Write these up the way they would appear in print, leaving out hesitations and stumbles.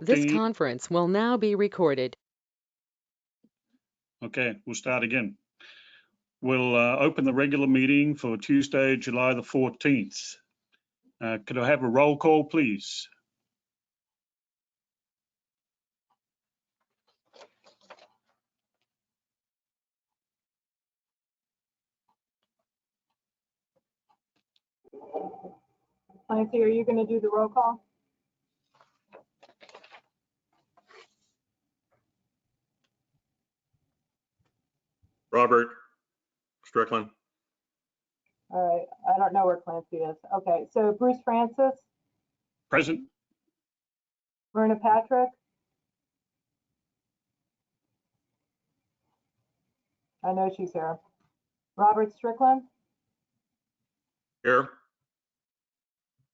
This conference will now be recorded. Okay, we'll start again. We'll open the regular meeting for Tuesday, July the 14th. Could I have a roll call, please? Clancy, are you going to do the roll call? Robert Strickland. All right, I don't know where Clancy is. Okay, so Bruce Francis, Present. Myrna Patrick. I know she's here. Robert Strickland, Here.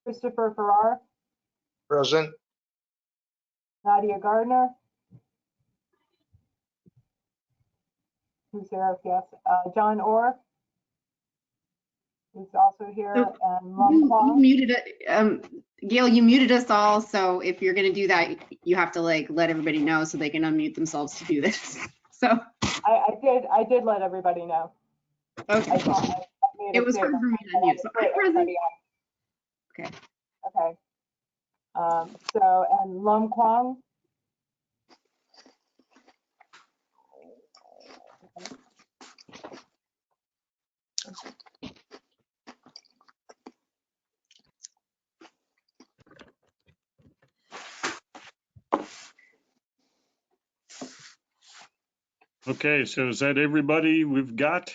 Christopher Farrar, Present. Nadia Gardner. Who's here? Yes. John Orr, who's also here, and Lum You Kwong. muted it. Gail, you muted us all, so if you're gonna do that, you have to like let everybody know so they can unmute themselves to do this. So, I did let everybody know. okay. I made It was hard statement. for me to unmute, so I'm present. Okay. Okay. So, and Lum Kwong. Okay, so is that everybody we've got?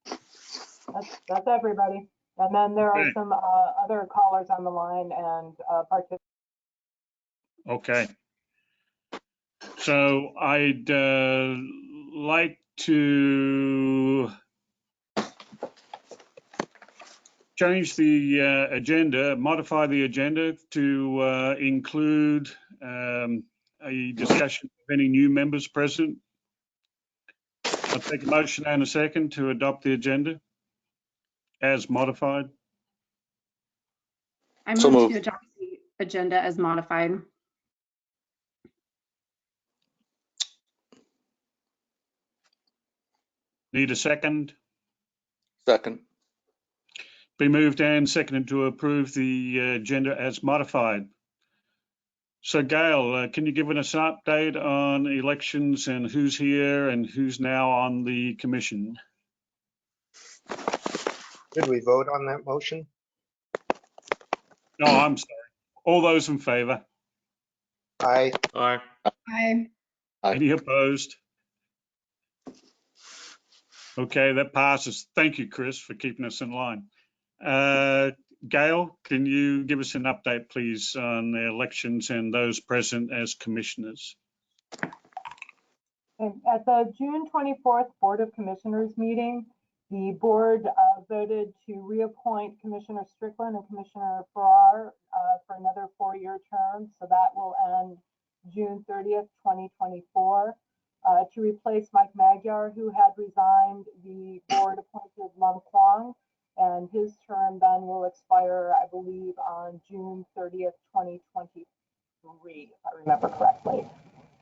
That's everybody. And then there are Okay. some other callers on the line and participants. Okay. So I'd like to change the agenda, modify the agenda to include a discussion of any new members present. I'll take a motion and a second to adopt the agenda as modified. I So moved to moved. adopt the agenda as modified. Need a second? Second. Be moved and seconded to approve the agenda as modified. So Gail, can you give us an update on elections and who's here and who's now on the commission? Did we vote on that motion? No, I'm sorry. All those in favor? Aye. Aye. Aye. Aye. Any opposed? Okay, that passes. Thank you, Chris, for keeping us in line. Gail, can you give us an update, please, on the elections and those present as commissioners? At the June 24th Board of Commissioners meeting, the board voted to reappoint Commissioner Strickland and Commissioner Farrar for another 4-year term. So that will end June 30th, 2024. To replace Mike Magyar, who had resigned, the board appointed Lum Kwong, and his term then will expire, I believe, on June 30th, 2023, if I remember correctly.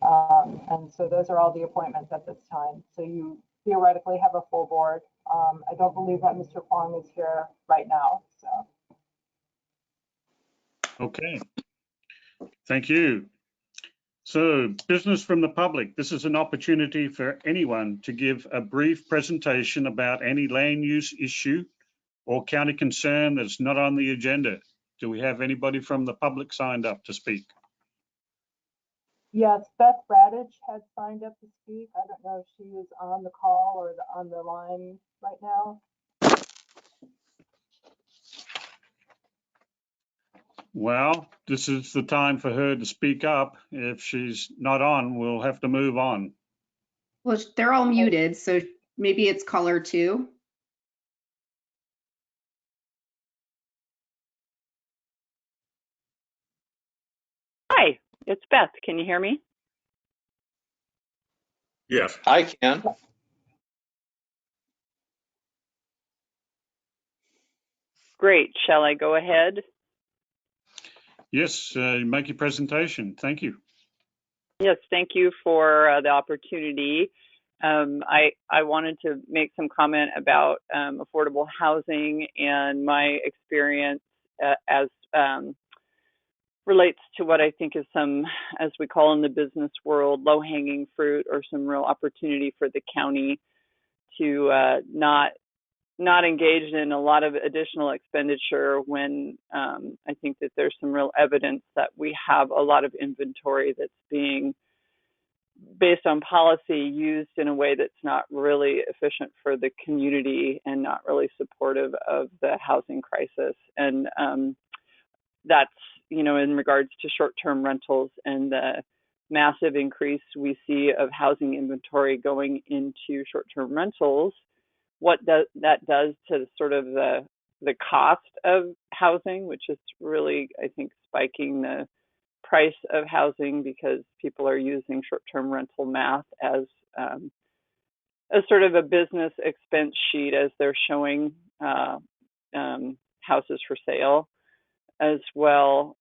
And so those are all the appointments at this time. So you theoretically have a full board. I don't believe that Mr. Kwong is here right now. So. Okay. Thank you. So, business from the public. This is an opportunity for anyone to give a brief presentation about any land use issue or county concern that's not on the agenda. Do we have anybody from the public signed up to speak? Yes, Beth Radich had signed up to speak. I don't know if she is on the call or on the line right now. Well, this is the time for her to speak up. If she's not on, we'll have to move on. Well, they're all muted, so maybe it's caller 2. Hi, it's Beth. Can you hear me? Yes. I can. Great. Shall I go ahead? Yes, make your presentation. Thank you. Yes, thank you for the opportunity. I wanted to make some comment about affordable housing and my experience as relates to what I think is some, as we call in the business world, low-hanging fruit or some real opportunity for the county to not engage in a lot of additional expenditure when I think that there's some real evidence that we have a lot of inventory that's being, based on policy, used in a way that's not really efficient for the community and not really supportive of the housing crisis. And that's, you know, in regards to short-term rentals and the massive increase we see of housing inventory going into short-term rentals, what that does to sort of the cost of housing, which is really, I think, spiking the price of housing because people are using short-term rental math as sort of a business expense sheet as they're showing houses for sale as well.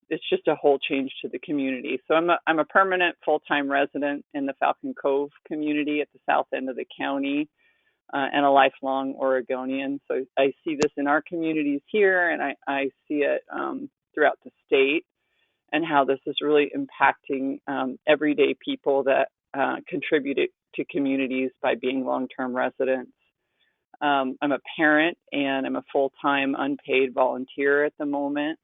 It's just a whole change to the community. So I'm a permanent full-time resident in the Falcon Cove community at the south end of the county. And a lifelong Oregonian. So I see this in our communities here, and I see it throughout the state, and how this is really impacting everyday people that contribute to communities by being long-term residents. I'm a parent, and I'm a full-time unpaid volunteer at the moment.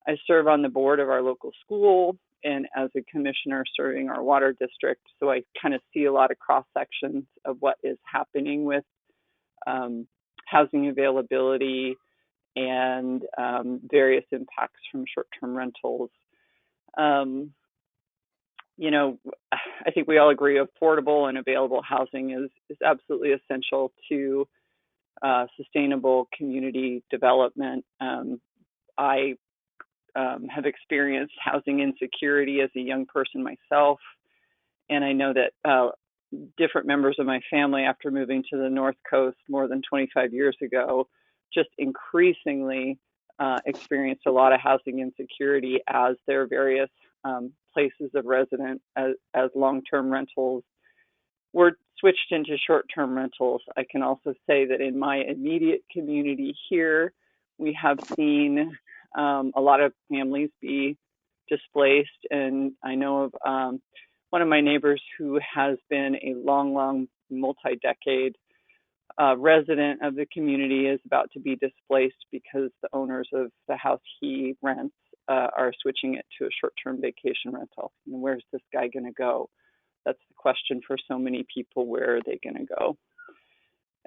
I serve on the board of our local school and as a commissioner serving our water district. So I kind of see a lot of cross sections of what is happening with housing availability and various impacts from short-term rentals. You know, I think we all agree affordable and available housing is absolutely essential to sustainable community development. I have experienced housing insecurity as a young person myself, and I know that different members of my family, after moving to the North Coast more than 25 years ago, just increasingly experienced a lot of housing insecurity as their various places of residence as long-term rentals were switched into short-term rentals. I can also say that in my immediate community here, we have seen a lot of families be displaced, and I know of one of my neighbors who has been a long, multi-decade resident of the community is about to be displaced because the owners of the house he rents are switching it to a short-term vacation rental. And where's this guy going to go? That's the question for so many people. Where are they going to go?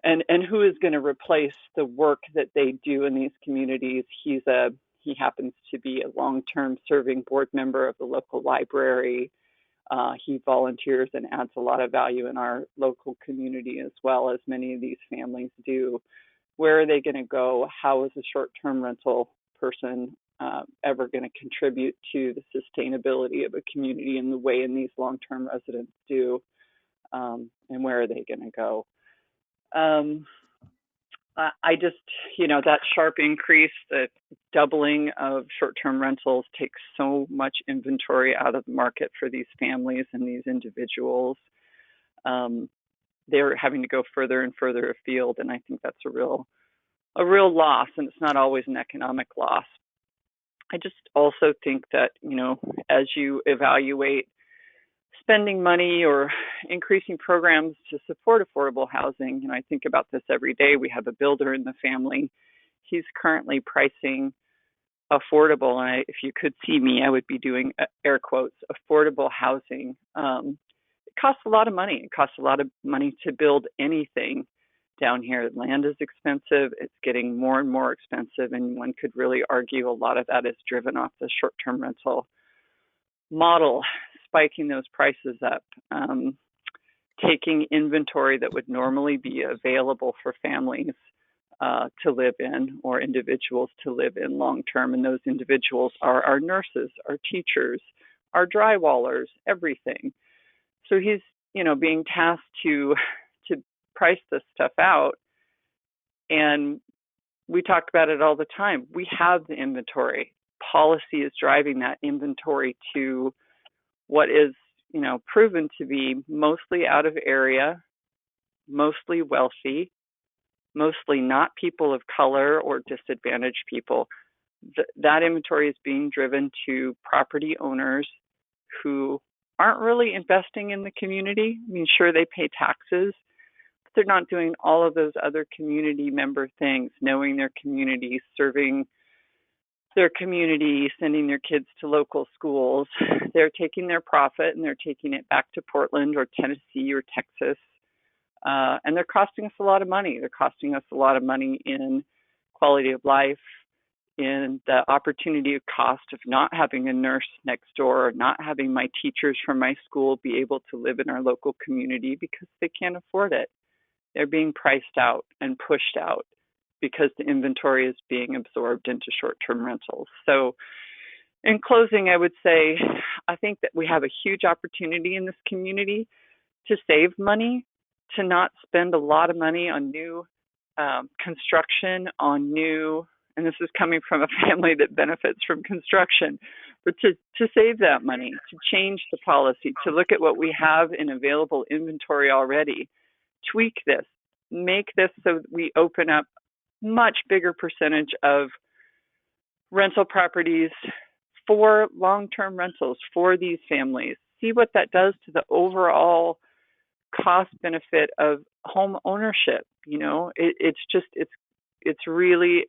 And who is going to replace the work that they do in these communities? He happens to be a long-term serving board member of the local library. He volunteers and adds a lot of value in our local community, as well as many of these families do. Where are they going to go? How is a short-term rental person ever going to contribute to the sustainability of a community in the way in these long-term residents do? And where are they going to go? I just, you know, that sharp increase, the doubling of short-term rentals takes so much inventory out of the market for these families and these individuals. They're having to go further and further afield, and I think that's a real loss, and it's not always an economic loss. I just also think that, you know, as you evaluate spending money or increasing programs to support affordable housing, and I think about this every day. We have a builder in the family. He's currently pricing affordable, and if you could see me, I would be doing air quotes, affordable housing. It costs a lot of money. It costs a lot of money to build anything down here. Land is expensive. It's getting more and more expensive, and one could really argue a lot of that is driven off the short-term rental model, spiking those prices up, taking inventory that would normally be available for families to live in or individuals to live in long-term. And those individuals are our nurses, our teachers, our drywallers, everything. So he's, you know, being tasked to price this stuff out. And we talk about it all the time. We have the inventory. policy is driving that inventory to what is, proven to be mostly out of area, mostly wealthy, mostly not people of color or disadvantaged people. That inventory is being driven to property owners who aren't really investing in the community. I mean, sure, they pay taxes, but they're not doing all of those other community member things, knowing their community, serving their community, sending their kids to local schools. They're taking their profit and they're taking it back to Portland or Tennessee or Texas. And they're costing us a lot of money. They're costing us a lot of money in quality of life, in the opportunity of cost of not having a nurse next door, or not having my teachers from my school be able to live in our local community because they can't afford it. They're being priced out and pushed out because the inventory is being absorbed into short-term rentals. So in closing, I would say, I think that we have a huge opportunity in this community to save money, to not spend a lot of money on new construction, on new, and this is coming from a family that benefits from construction, but to save that money, to change the policy, to look at what we have in available inventory already, tweak this, make this so that we open up much bigger percentage of rental properties for long-term rentals for these families. See what that does to the overall cost benefit of home ownership. It's really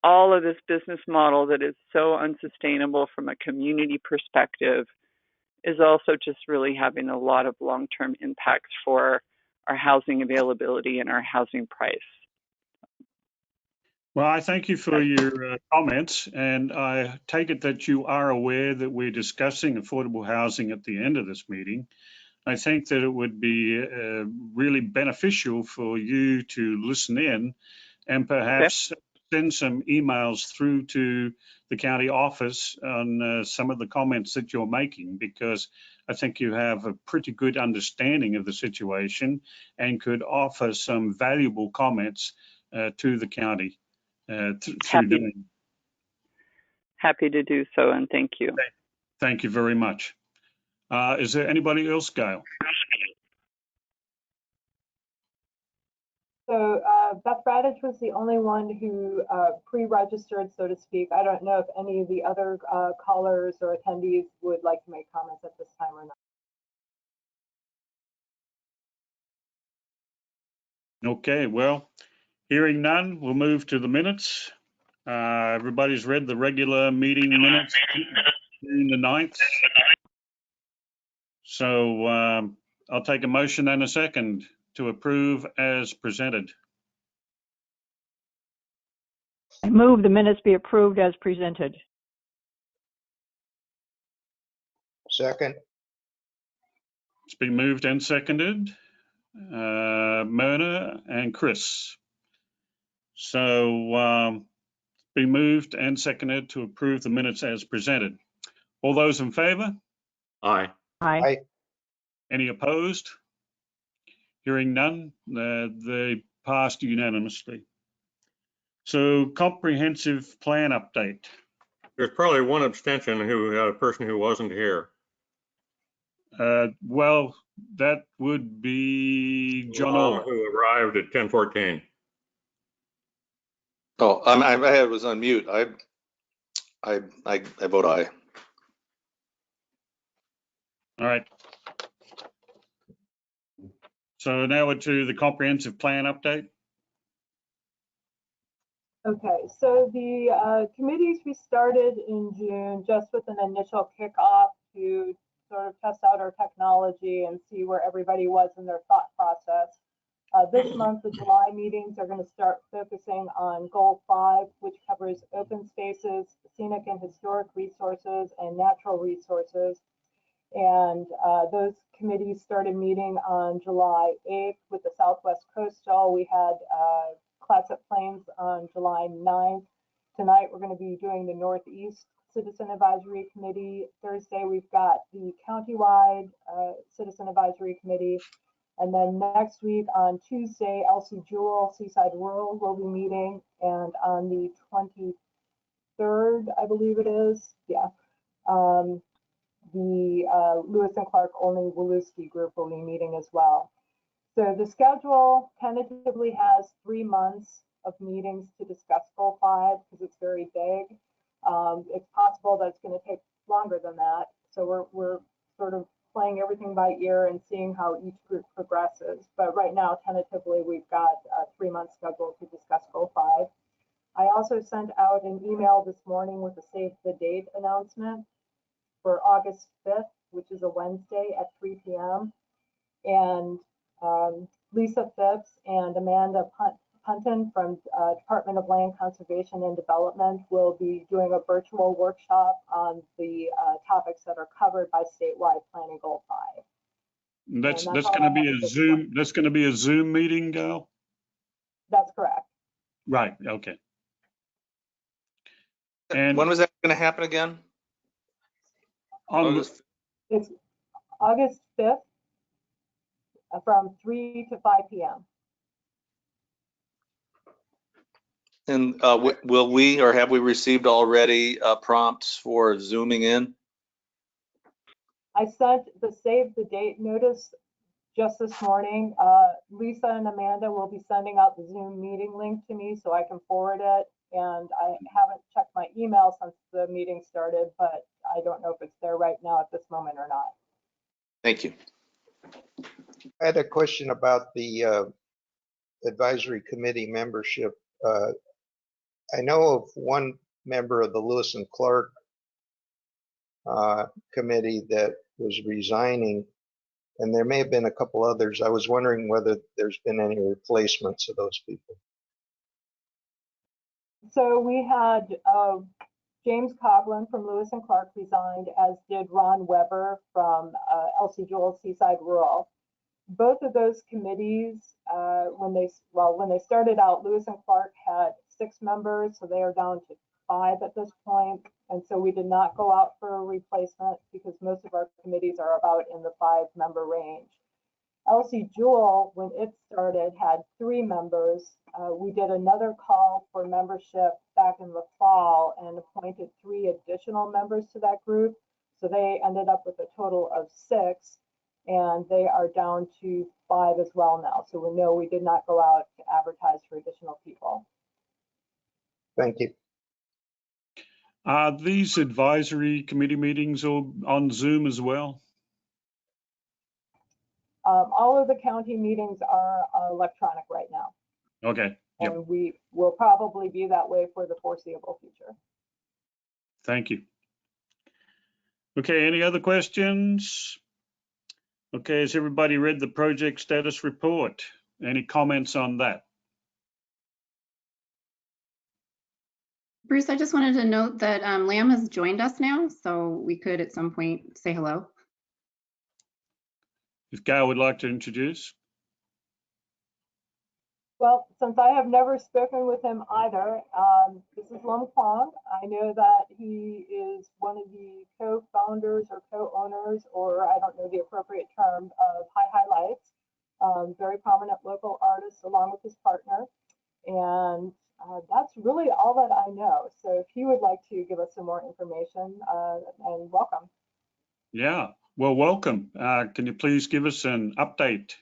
all of this business model that is so unsustainable from a community perspective is also just really having a lot of long-term impacts for our housing availability and our housing price. Well, I thank you for your comments, and I take it that you are aware that we're discussing affordable housing at the end of this meeting. I think that it would be really beneficial for you to listen in and perhaps send some emails through to the county office on some of the comments that you're making, because I think you have a pretty good understanding of the situation and could offer some valuable comments to the county. Happy to do so, and thank you. Thank you very much. Is there anybody else, Gail? So Beth Radich was the only one who pre-registered, so to speak. I don't know if any of the other callers or attendees would like to make comments at this time or not. Okay, well, hearing none, we'll move to the minutes. Everybody's read the regular meeting minutes, June the 9th. So I'll take a motion and a second to approve as presented. I move the minutes be approved as presented. Second. It's been moved and seconded. Myrna and Chris. So been moved and seconded to approve the minutes as presented. All those in favor? Aye. Aye. Any opposed? Hearing none, they passed unanimously. So comprehensive plan update. There's probably one abstention, a person who wasn't here. Well, that would be John Orr. Who arrived at 10:14. Oh, I was on mute. I vote aye. All right. So now we're to the comprehensive plan update. Okay, so the committees we started in June just with an initial kickoff to sort of test out our technology and see where everybody was in their thought process. This month, the July meetings are going to start focusing on Goal 5, which covers open spaces, scenic and historic resources, and natural resources. And those committees started meeting on July 8th with the Southwest Coastal. We had Clatsop Plains on July 9th. Tonight, we're going to be doing the Northeast Citizen Advisory Committee. Thursday, we've got the countywide Citizen Advisory Committee. And then next week on Tuesday, Elsie Jewell, Seaside Rural will be meeting. And on the 3rd, I believe it is. Yeah. The Lewis and Clark Only Woluski group will be meeting as well. So the schedule tentatively has 3 months of meetings to discuss Goal 5 because it's very big. It's possible that it's going to take longer than that. So we're sort of playing everything by ear and seeing how each group progresses. But right now, tentatively, we've got a 3-month schedule to discuss Goal 5. I also sent out an email this morning with a save the date announcement for August 5th, which is a Wednesday at 3 p.m. And Lisa Phipps and Amanda Punton from Department of Land Conservation and Development will be doing a virtual workshop on the topics that are covered by statewide planning Goal 5. That's going to be a Zoom. That's going to be a Zoom meeting, Gail? That's correct. Right. Okay. And when was that going to happen again? It's August 5th from 3 to 5 p.m. And will we, or have we received already prompts for Zooming in? I sent the save the date notice just this morning. Lisa and Amanda will be sending out the Zoom meeting link to me so I can forward it. And I haven't checked my email since the meeting started, but I don't know if it's there right now at this moment or not. Thank you. I had a question about the advisory committee membership. I know of one member of the Lewis and Clark committee that was resigning, and there may have been a couple others. I was wondering whether there's been any replacements of those people. So we had James Coughlin from Lewis and Clark resigned, as did Ron Weber from Elsie Jewell Seaside Rural. Both of those committees, when they started out, Lewis and Clark had 6 members, so they are down to 5 at this point. And so we did not go out for a replacement because most of our committees are about in the 5-member range. Elsie Jewell, when it started, had 3 members. We did another call for membership back in the fall and appointed 3 additional members to that group. So they ended up with a total of 6, and they are down to 5 as well now. So we know we did not go out to advertise for additional people. Thank you. Are these advisory committee meetings all on Zoom as well? All of the county meetings are electronic right now. Okay. Yep. And we will probably be that way for the foreseeable future. Thank you. Okay, any other questions? Okay, has everybody read the project status report? Any comments on that? Bruce, I just wanted to note that Lamb has joined us now, so we could at some point say hello. If Gail would like to introduce. Well, since I have never spoken with him either, this is Lum Kwong. I know that he is one of the co-founders or co-owners, or I don't know the appropriate term, of High Highlights, very prominent local artist along with his partner. And that's really all that I know. So if he would like to give us some more information, and welcome. Yeah, well, welcome. Can you please give us an update?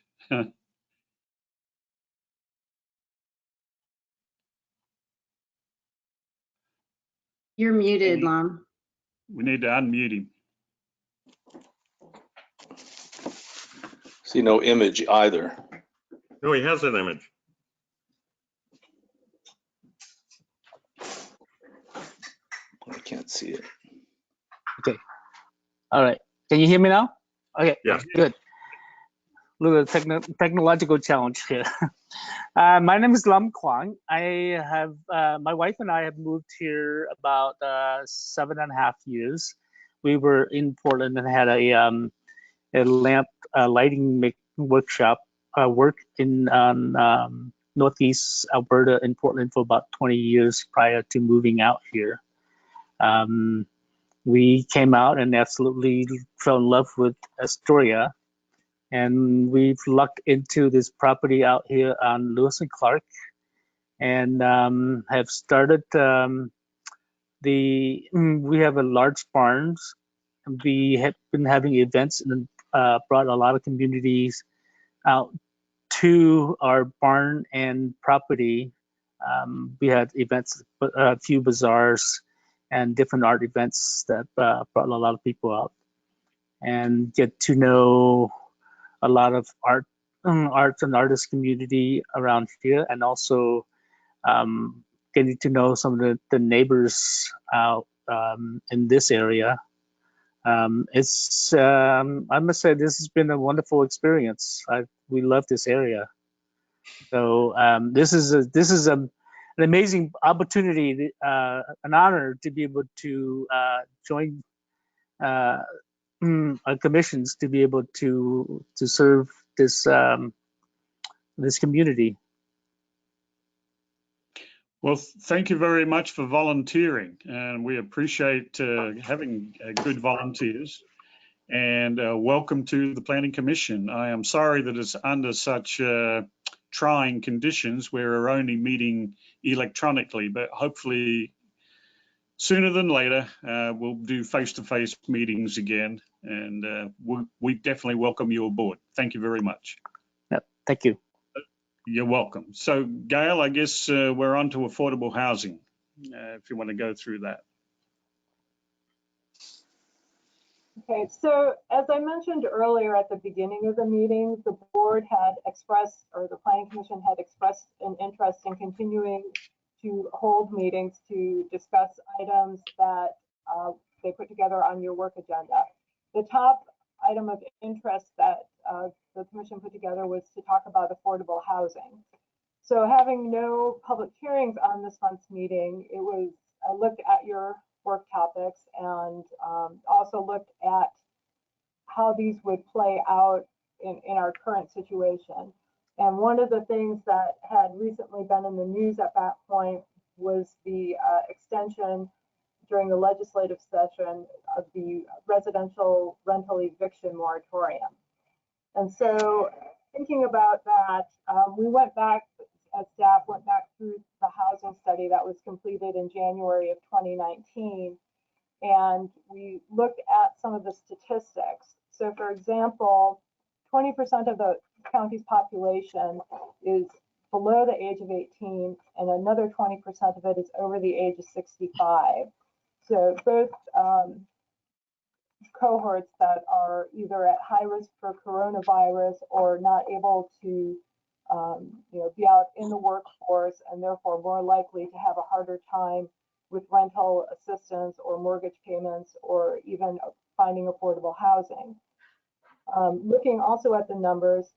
You're muted, Lam. We need to unmute him. See no image either. No, he has an image. I can't see it. Okay. All right. Can you hear me now? Okay. Yeah. Good. Little technological challenge here. My name is Lum Kwong. I have my wife and I have moved here about 7.5 years. We were in Portland and had a lamp lighting workshop. Worked in Northeast Alberta in Portland for about 20 years prior to moving out here. We came out and absolutely fell in love with Astoria. And we've lucked into this property out here on Lewis and Clark, and have started the we have a large barns. We have been having events and brought a lot of communities out to our barn and property. We had events, a few bazaars, and different art events that brought a lot of people out and get to know a lot of arts and artist community around here, and also getting to know some of the neighbors out in this area. I must say, this has been a wonderful experience. We love this area. So this is an amazing opportunity, an honor to be able to join our commissions, to be able to serve this this community. Well, thank you very much for volunteering, and we appreciate having good volunteers. And welcome to the Planning Commission. I am sorry that it's under such trying conditions. We're only meeting electronically, but hopefully sooner than later we'll do face-to-face meetings again, and we definitely welcome you aboard. Thank you very much. Yep, thank you. You're welcome. So Gail, I guess we're on to affordable housing, if you want to go through that. Okay, so as I mentioned earlier at the beginning of the meeting, the board had expressed, or the Planning Commission had expressed an interest in continuing to hold meetings to discuss items that they put together on your work agenda. The top item of interest that the Commission put together was to talk about affordable housing. So having no public hearings on this month's meeting, I looked at your work topics and also looked at how these would play out in our current situation. And one of the things that had recently been in the news at that point was the extension during the legislative session of the residential rental eviction moratorium. And so thinking about that, we went back, as staff went back through the housing study that was completed in January of 2019, and we looked at some of the statistics. So for example, 20% of the county's population is below the age of 18, and another 20% of it is over the age of 65. So both cohorts that are either at high risk for coronavirus or not able to be out in the workforce, and therefore more likely to have a harder time with rental assistance or mortgage payments or even finding affordable housing. Looking also at the numbers,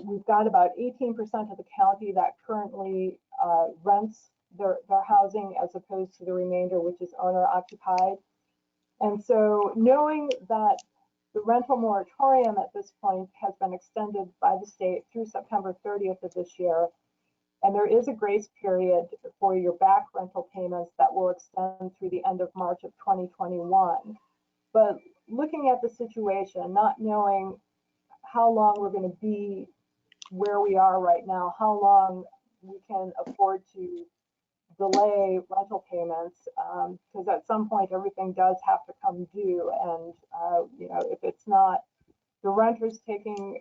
we've got about 18% of the county that currently rents their housing, as opposed to the remainder, which is owner occupied. And so knowing that the rental moratorium at this point has been extended by the state through September 30th of this year, and there is a grace period for your back rental payments that will extend through the end of March of 2021. But looking at the situation, not knowing how long we're going to be where we are right now, how long we can afford to delay rental payments, because at some point everything does have to come due, and if it's not the renters taking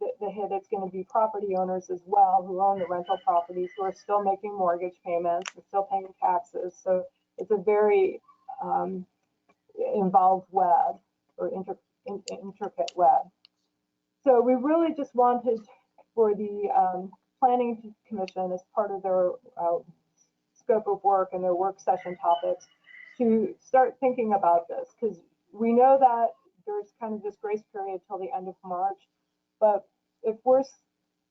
the hit, it's going to be property owners as well who own the rental properties, who are still making mortgage payments and still paying taxes. So it's a very involved web, or intricate web. So we really just wanted for the Planning Commission, as part of their scope of work and their work session topics, to start thinking about this, because we know that there's kind of this grace period till the end of March, but if worst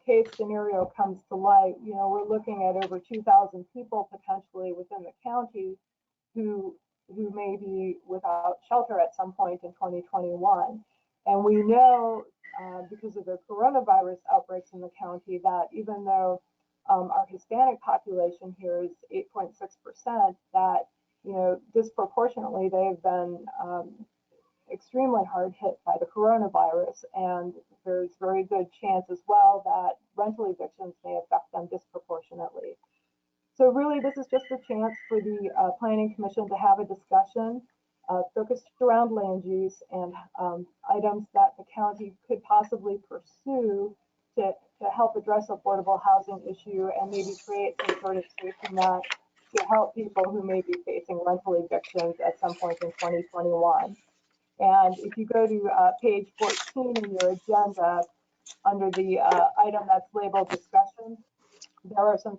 case scenario comes to light, we're looking at over 2,000 people potentially within the county who may be without shelter at some point in 2021. And we know because of the coronavirus outbreaks in the county that even though our Hispanic population here is 8.6%, that disproportionately they've been extremely hard hit by the coronavirus, and there's very good chance as well that rental evictions may affect them disproportionately. So really, this is just a chance for the Planning Commission to have a discussion focused around land use and items that the county could possibly pursue to help address affordable housing issue and maybe create some sort of safety net to help people who may be facing rental evictions at some point in 2021. And if you go to page 14 in your agenda, under the item that's labeled discussion, there are some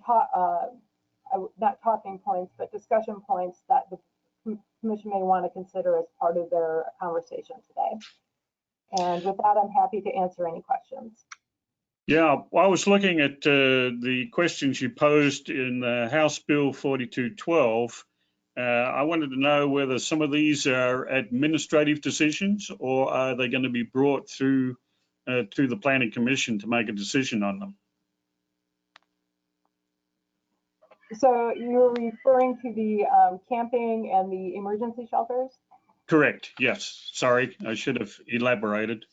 not talking points, but discussion points that the commission may want to consider as part of their conversation today. And with that, I'm happy to answer any questions. Yeah, I was looking at the questions you posed in House Bill 4212. I wanted to know whether some of these are administrative decisions or are they going to be brought through to the Planning Commission to make a decision on them? So you're referring to the camping and the emergency shelters? Correct, yes. Sorry, I should have elaborated.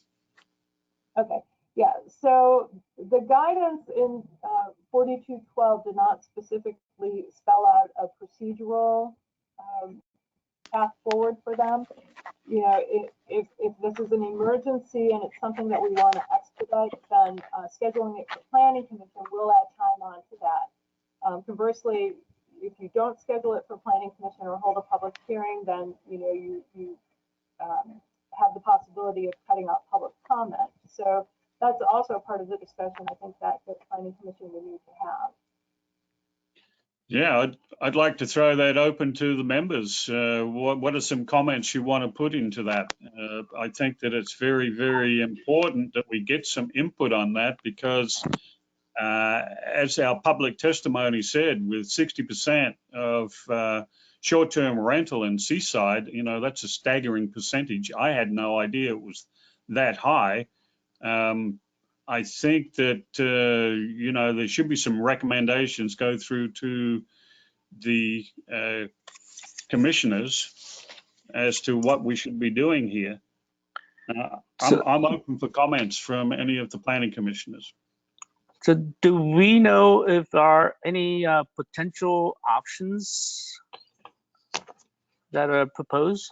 Okay, yeah, so the guidance in 4212 did not specifically spell out a procedural path forward for them. You know, if this is an emergency and it's something that we want to expedite, then scheduling it for Planning Commission will add time on to that. Conversely, if you don't schedule it for Planning Commission or hold a public hearing, then you have the possibility of cutting out public comment. So that's also part of the discussion I think that the Planning Commission would need to have. Yeah, I'd like to throw that open to the members. What are some comments you want to put into that? I think that it's very, very important that we get some input on that because as our public testimony said, with 60% of short-term rental in Seaside, that's a staggering percentage. I had no idea it was that high. I think that, there should be some recommendations go through to the commissioners as to what we should be doing here. I'm open for comments from any of the planning commissioners. So do we know if there are any potential options that are proposed?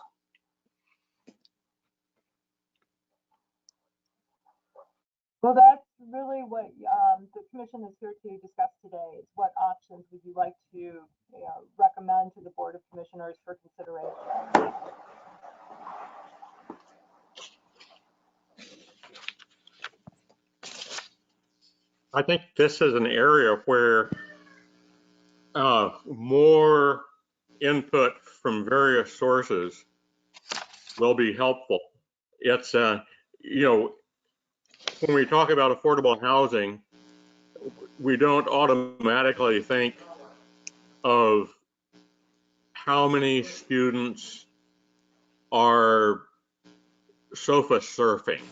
Well, that's really what the commission is here to discuss today. Is what options would you like to recommend to the Board of Commissioners for consideration? I think this is an area where more input from various sources will be helpful. It's, when we talk about affordable housing, we don't automatically think of how many students are sofa surfing,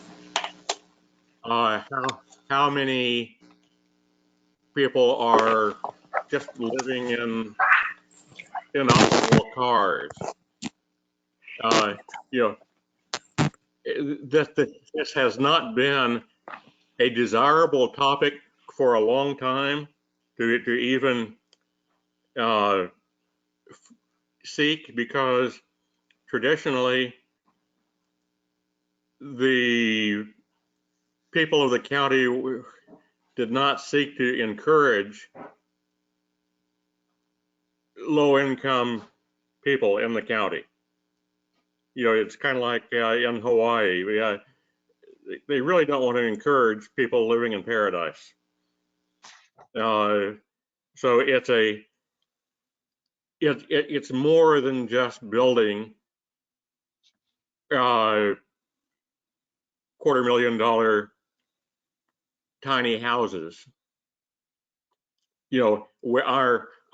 how many people are just living in inoperable cars. This has not been a desirable topic for a long time to even seek, because traditionally the people of the county did not seek to encourage low-income people in the county. It's kind of like in Hawaii. They really don't want to encourage people living in paradise. So it's more than just building $250,000 tiny houses.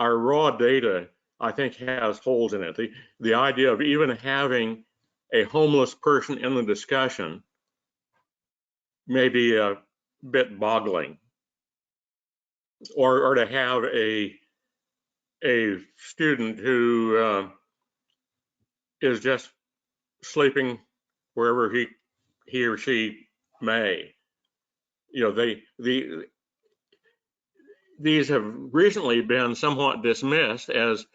Our raw data, I think, has holes in it. The idea of even having a homeless person in the discussion may be a bit boggling, or to have a student who is just sleeping wherever he or she may. these have recently been somewhat dismissed as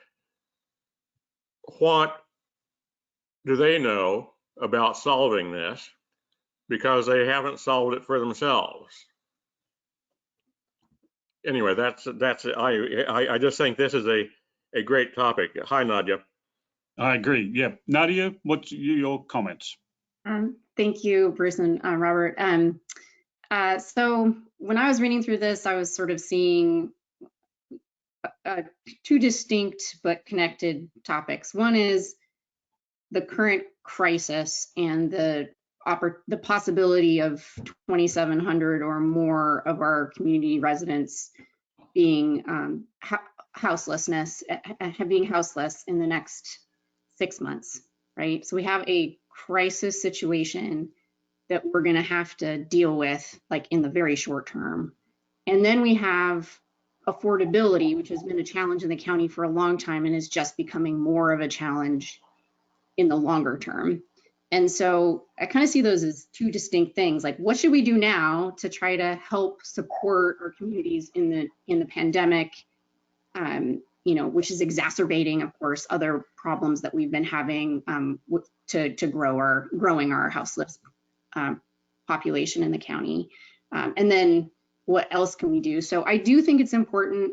what do they know about solving this, because they haven't solved it for themselves. Anyway, I just think this is a great topic. Hi, Nadia. I agree. Yeah. Nadia, what's your comments? Thank you, Bruce and Robert. So when I was reading through this, I was sort of seeing two distinct but connected topics. One is the current crisis and the possibility of 2,700 or more of our community residents being houseless in the next 6 months, right? So we have a crisis situation that we're going to have to deal with, like, in the very short term. And then we have affordability, which has been a challenge in the county for a long time and is just becoming more of a challenge in the longer term. And so I kind of see those as two distinct things. Like, what should we do now to try to help support our communities in the pandemic, which is exacerbating, of course, other problems that we've been having to growing our houseless population in the county. And then what else can we do? So I do think it's important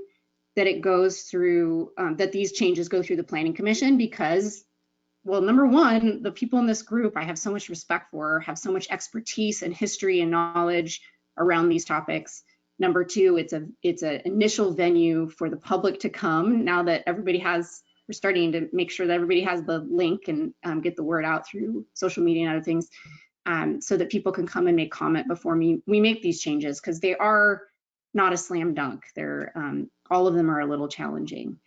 that it goes through, that these changes go through the Planning Commission, because, well, number one, the people in this group I have so much respect for, have so much expertise and history and knowledge around these topics. Number two, it's an initial venue for the public to come, now that we're starting to make sure that everybody has the link and get the word out through social media and other things, so that people can come and make comment before we make these changes, because they are not a slam dunk. They're all of them are a little challenging.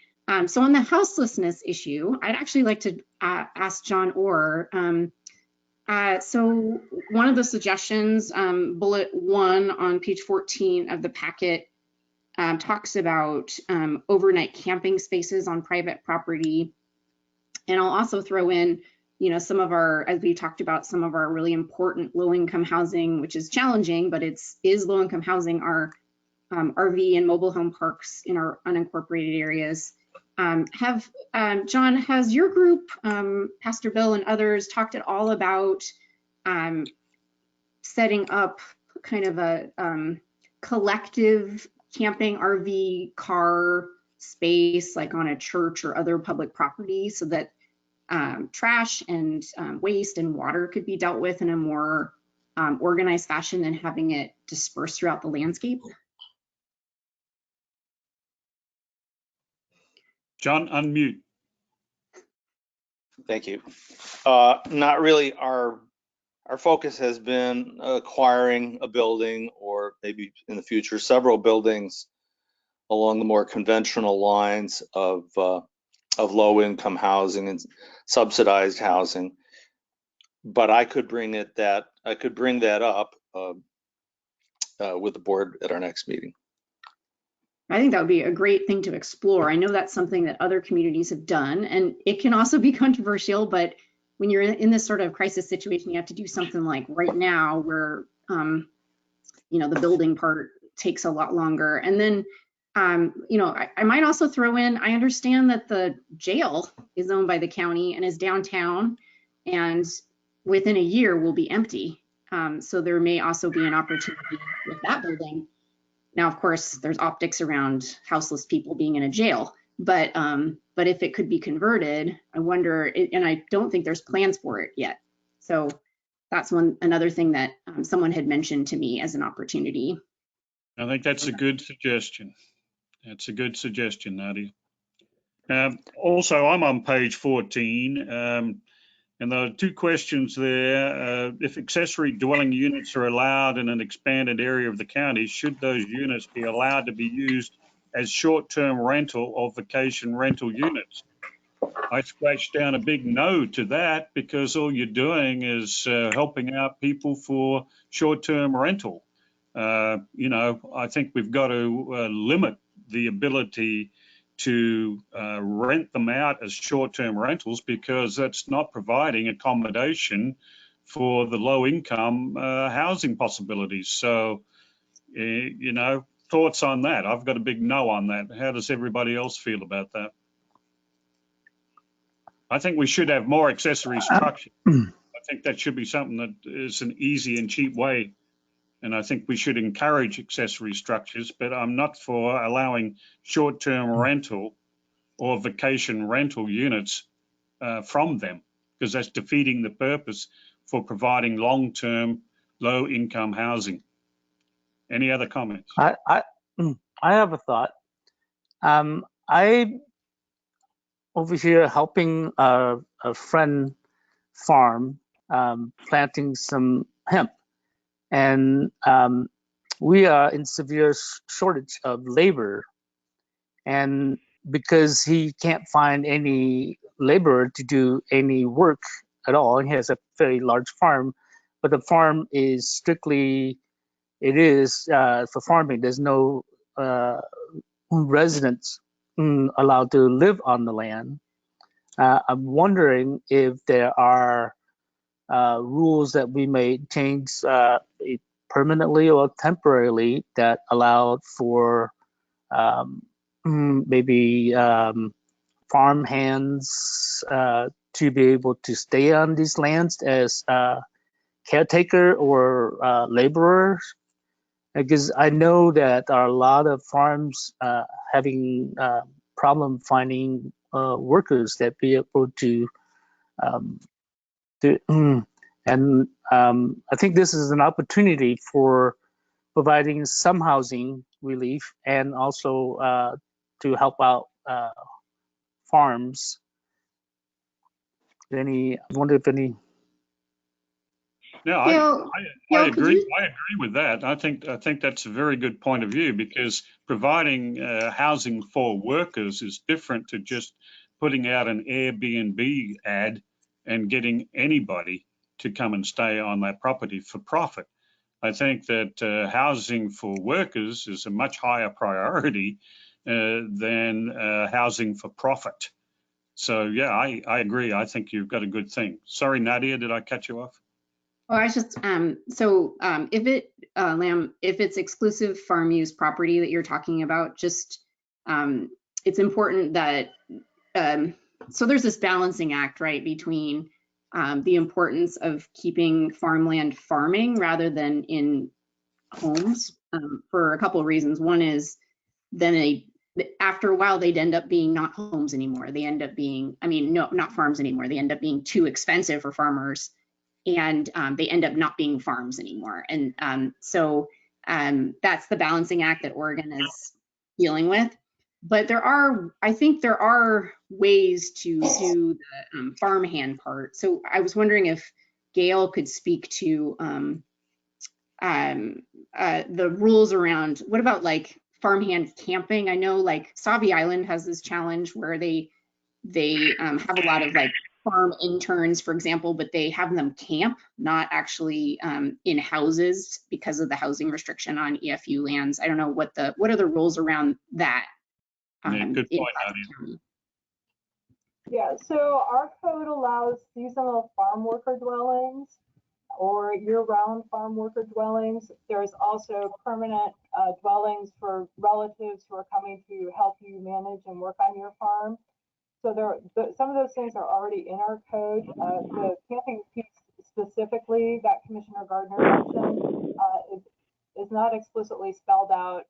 So on the houselessness issue, I'd actually like to ask John Orr. So one of the suggestions, bullet 1 on page 14 of the packet, talks about overnight camping spaces on private property. And I'll also throw in, some of our, as we talked about, some of our really important low-income housing, which is challenging, but is low-income housing, our RV and mobile home parks in our unincorporated areas. John, has your group, Pastor Bill and others, talked at all about setting up kind of a collective camping RV car space, like on a church or other public property, so that trash and waste and water could be dealt with in a more organized fashion than having it dispersed throughout the landscape? John, unmute. Thank you. Not really. Our focus has been acquiring a building, or maybe in the future several buildings, along the more conventional lines of low-income housing and subsidized housing. But I could bring that up with the board at our next meeting. I think that would be a great thing to explore. I know that's something that other communities have done, and it can also be controversial, but when you're in this sort of crisis situation, you have to do something like right now, where the building part takes a lot longer. And then I might also throw in, I understand that the jail is owned by the county and is downtown, and within a year will be empty. So there may also be an opportunity with that building. Now, of course, there's optics around houseless people being in a jail, but if it could be converted, I wonder, and I don't think there's plans for it yet. So that's another thing that someone had mentioned to me as an opportunity. I think that's a good suggestion. That's a good suggestion, Nadia. Also, I'm on page 14. And there are two questions there. If accessory dwelling units are allowed in an expanded area of the county, should those units be allowed to be used as short-term rental or vacation rental units? I scratched down a big no to that, because all you're doing is helping out people for short-term rental. I think we've got to limit the ability to rent them out as short-term rentals, because that's not providing accommodation for the low-income housing possibilities. So, thoughts on that? I've got a big no on that. How does everybody else feel about that? I think we should have more accessory structure. I think that should be something that is an easy and cheap way. And I think we should encourage accessory structures, but I'm not for allowing short-term rental or vacation rental units from them, because that's defeating the purpose for providing long-term, low-income housing. Any other comments? I have a thought. I over here helping a friend farm, planting some hemp, and we are in severe shortage of labor, and because he can't find any laborer to do any work at all, he has a very large farm, but the farm is strictly, it is for farming. There's no residents allowed to live on the land. I'm wondering if there are rules that we may change permanently or temporarily that allowed for maybe farm hands to be able to stay on these lands as caretaker or laborers. Because I know that there are a lot of farms having problem finding workers that be able to and I think this is an opportunity for providing some housing relief and also to help out farms. I wonder if any. No, I agree. I agree with that. I think that's a very good point of view, because providing housing for workers is different to just putting out an Airbnb ad and getting anybody to come and stay on that property for profit. I think that housing for workers is a much higher priority than housing for profit. So yeah, I agree. I think you've got a good thing. Sorry, Nadia, did I cut you off? Oh, I was just if it's exclusive farm use property that you're talking about, just it's important that so there's this balancing act, right, between the importance of keeping farmland farming rather than in homes for a couple of reasons. One is then after a while they'd end up being not homes anymore. They end up being, no, not farms anymore. They end up being too expensive for farmers, and they end up not being farms anymore. And so that's the balancing act that Oregon is dealing with. But I think there are ways to do the farmhand part. So I was wondering if Gail could speak to the rules around, what about like farmhand camping? I know like Sauvie Island has this challenge where they have a lot of like farm interns, for example, but they have them camp, not actually in houses because of the housing restriction on EFU lands. I don't know what are the rules around that. Yeah, good point, Nadia. Yeah, so our code allows seasonal farm worker dwellings or year-round farm worker dwellings. There's also permanent dwellings for relatives who are coming to help you manage and work on your farm. So some of those things are already in our code. The camping piece specifically that Commissioner Gardner mentioned is not explicitly spelled out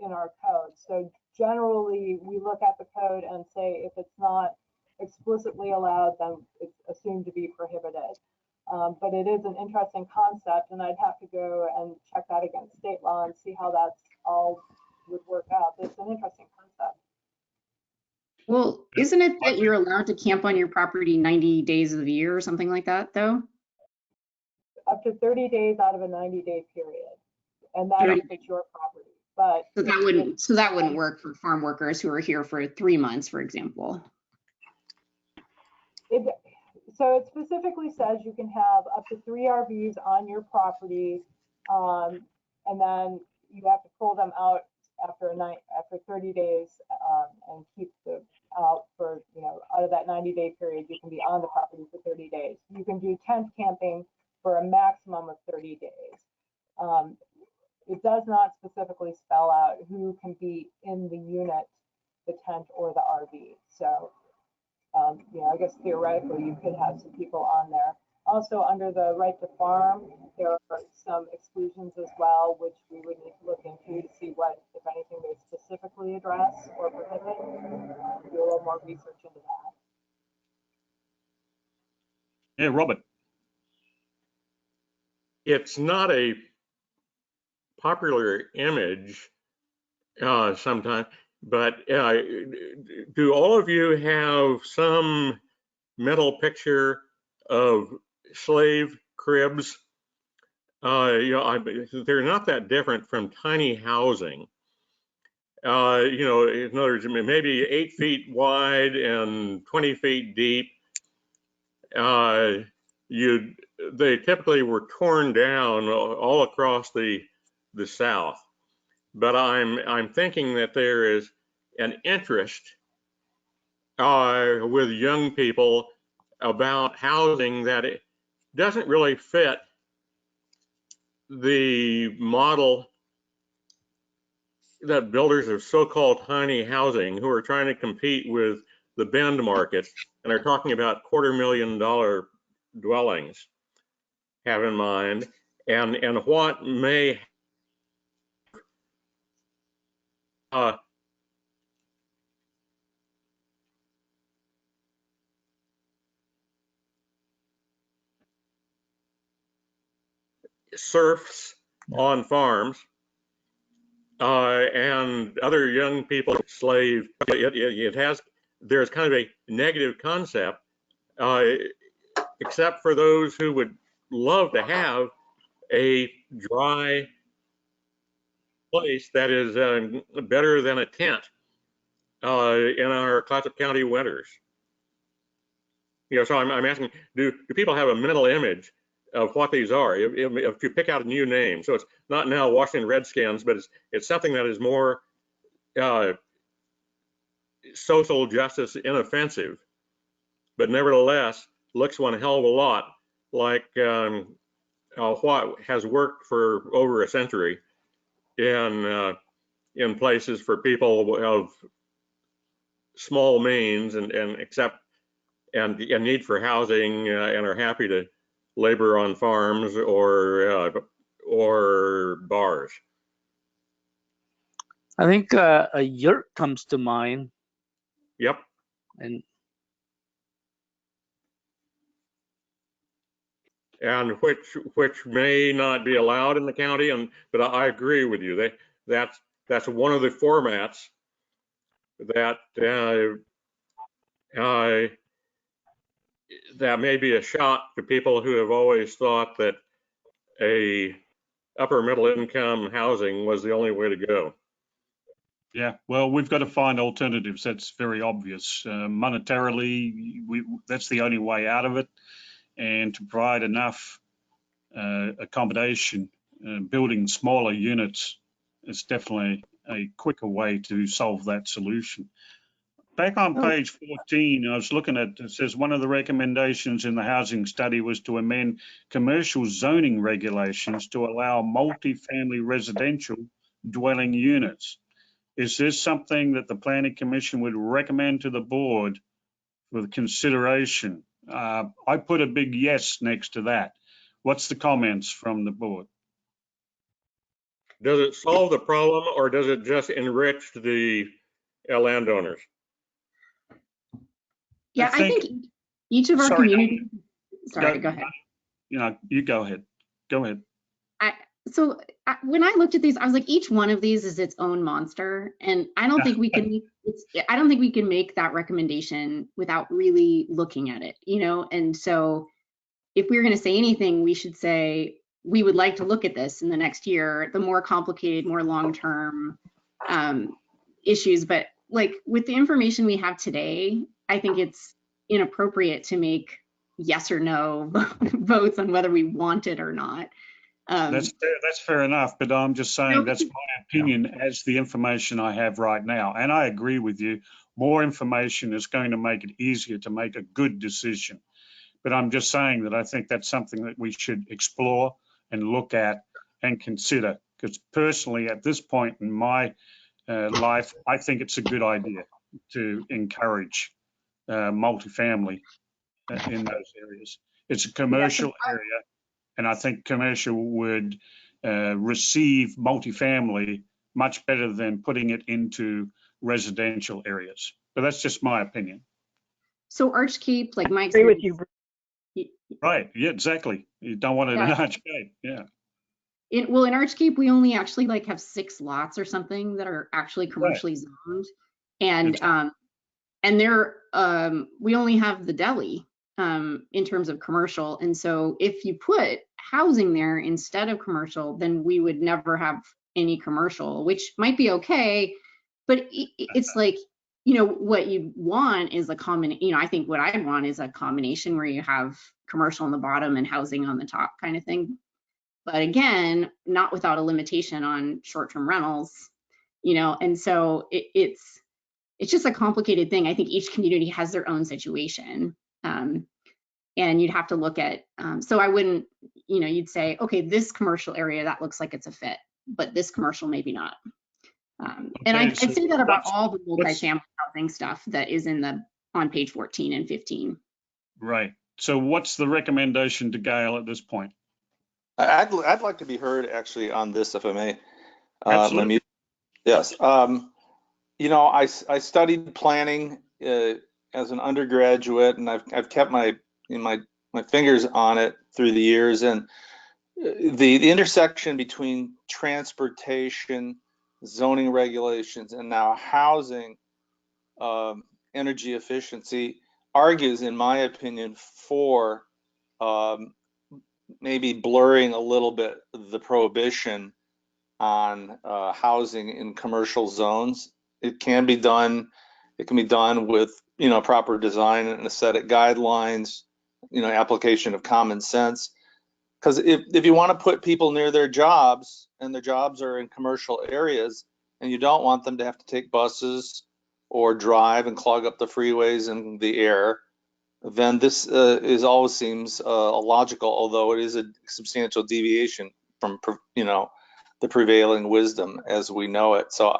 in our code. So generally, we look at the code and say if it's not explicitly allowed, then it's assumed to be prohibited. But it is an interesting concept, and I'd have to go and check that against state law and see how that's all would work out. But it's an interesting concept. Well, isn't it that you're allowed to camp on your property 90 days of the year or something like that, though? Up to 30 days out of a 90-day period, and that if it's your property. But so that wouldn't work for farm workers who are here for 3 months, for example. So it specifically says you can have up to 3 RVs on your property, and then you have to pull them out after 30 days and keep them out for, out of that 90-day period, you can be on the property for 30 days. You can do tent camping for a maximum of 30 days. it does not specifically spell out who can be in the unit, the tent, or the RV. So, you know, I guess theoretically you could have some people on there. Also, under the right to farm, there are some exclusions as well, which we would need to look into to see what, if anything, they specifically address or prohibit. Do a little more research into that. Yeah, Robert. It's not a popular image sometimes, but do all of you have some mental picture of slave cribs? You know, they're not that different from tiny housing. You know, in other words, maybe 8 feet wide and 20 feet deep. They typically were torn down all across the South, but I'm thinking that there is an interest with young people about housing that it doesn't really fit the model that builders of so-called tiny housing, who are trying to compete with the Bend market and are talking about $250,000 dwellings, have in mind, and what may serfs on farms and other young people slave. There's kind of a negative concept, except for those who would love to have a dry place that is better than a tent in our Clatsop County winters. You know, so I'm asking, do people have a mental image of what these are? If you pick out a new name, so it's not now Washington Redskins, but it's something that is more social justice inoffensive, but nevertheless looks one hell of a lot like what has worked for over a century in places for people of small means and need for housing and are happy to labor on farms or bars. I think a yurt comes to mind. Yep. And which may not be allowed in the county, but I agree with you. That's one of the formats that that may be a shock to people who have always thought that a upper middle income housing was the only way to go. Yeah, well, we've got to find alternatives. That's very obvious. Monetarily, that's the only way out of it. And to provide enough accommodation, building smaller units is definitely a quicker way to solve that solution. Back on page 14, I was looking at, it says one of the recommendations in the housing study was to amend commercial zoning regulations to allow multifamily residential dwelling units. Is this something that the Planning Commission would recommend to the board with consideration? I put a big yes next to that. What's the comments from the board? Does it solve the problem, or does it just enrich the landowners? Yeah, I think each of our communities. Sorry, go ahead. You know, you go ahead. Go ahead. So when I looked at these, I was like, each one of these is its own monster, and I don't think we can. I don't think we can make that recommendation without really looking at it, you know. And so, if we're going to say anything, we should say we would like to look at this in the next year. The more complicated, more long-term issues, but like with the information we have today, I think it's inappropriate to make yes or no votes on whether we want it or not. That's fair enough, but I'm just saying that's my opinion as the information I have right now. And I agree with you. More information is going to make it easier to make a good decision. But I'm just saying that I think that's something that we should explore and look at and consider, Because personally, at this point in my life, I think it's a good idea to encourage multifamily in those areas. It's a commercial area, and I think commercial would receive multifamily much better than putting it into residential areas. But that's just my opinion. So Archkeep, like my Agree with you. Right, yeah, exactly. You don't want it in Archgate, yeah. In Archkeep, we only actually like have 6 lots or something that are actually commercially zoned. And they're we only have the deli in terms of commercial. And so if you put housing there instead of commercial, then we would never have any commercial, which might be okay, but it's like, you know, what you want is a combination, you know, I think what I want is a combination where you have commercial on the bottom and housing on the top kind of thing. But again, not without a limitation on short-term rentals, you know, and so it's just a complicated thing. I think each community has their own situation. And you'd have to look at, so I wouldn't, you know, you'd say, okay, this commercial area, that looks like it's a fit, but this commercial, maybe not. And I'd say that about all the multifamily housing stuff that is on page 14 and 15. Right. So what's the recommendation to Gail at this point? I'd like to be heard actually on this, if I may. Absolutely. Yes. You know, I studied planning as an undergraduate, and I've kept my fingers on it through the years. And the intersection between transportation, zoning regulations, and now housing, energy efficiency argues, in my opinion, for maybe blurring a little bit the prohibition on housing in commercial zones. It can be done. It can be done with, you know, proper design and aesthetic guidelines, you know, application of common sense. Because if you want to put people near their jobs and their jobs are in commercial areas, and you don't want them to have to take buses or drive and clog up the freeways and the air, then this always seems illogical, although it is a substantial deviation from, you know, the prevailing wisdom as we know it. So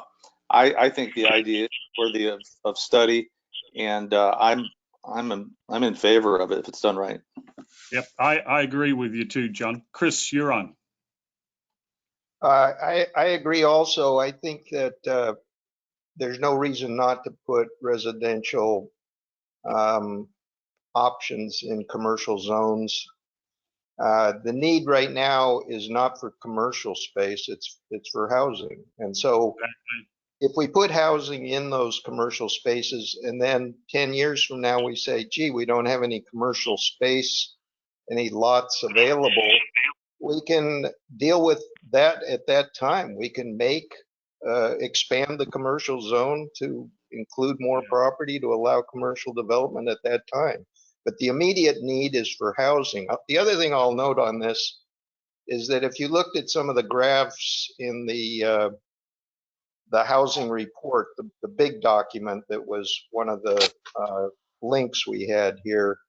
I think the idea is worthy of study, and I'm in favor of it if it's done right. Yep, I agree with you too, John. Chris, you're on. I agree also. I think that there's no reason not to put residential options in commercial zones. The need right now is not for commercial space, it's for housing. And so if we put housing in those commercial spaces and then 10 years from now we say, gee, we don't have any commercial space, any lots available, we can deal with that at that time. We can expand the commercial zone to include more property to allow commercial development at that time. But the immediate need is for housing. The other thing I'll note on this is that if you looked at some of the graphs in the housing report, the big document that was one of the links we had here,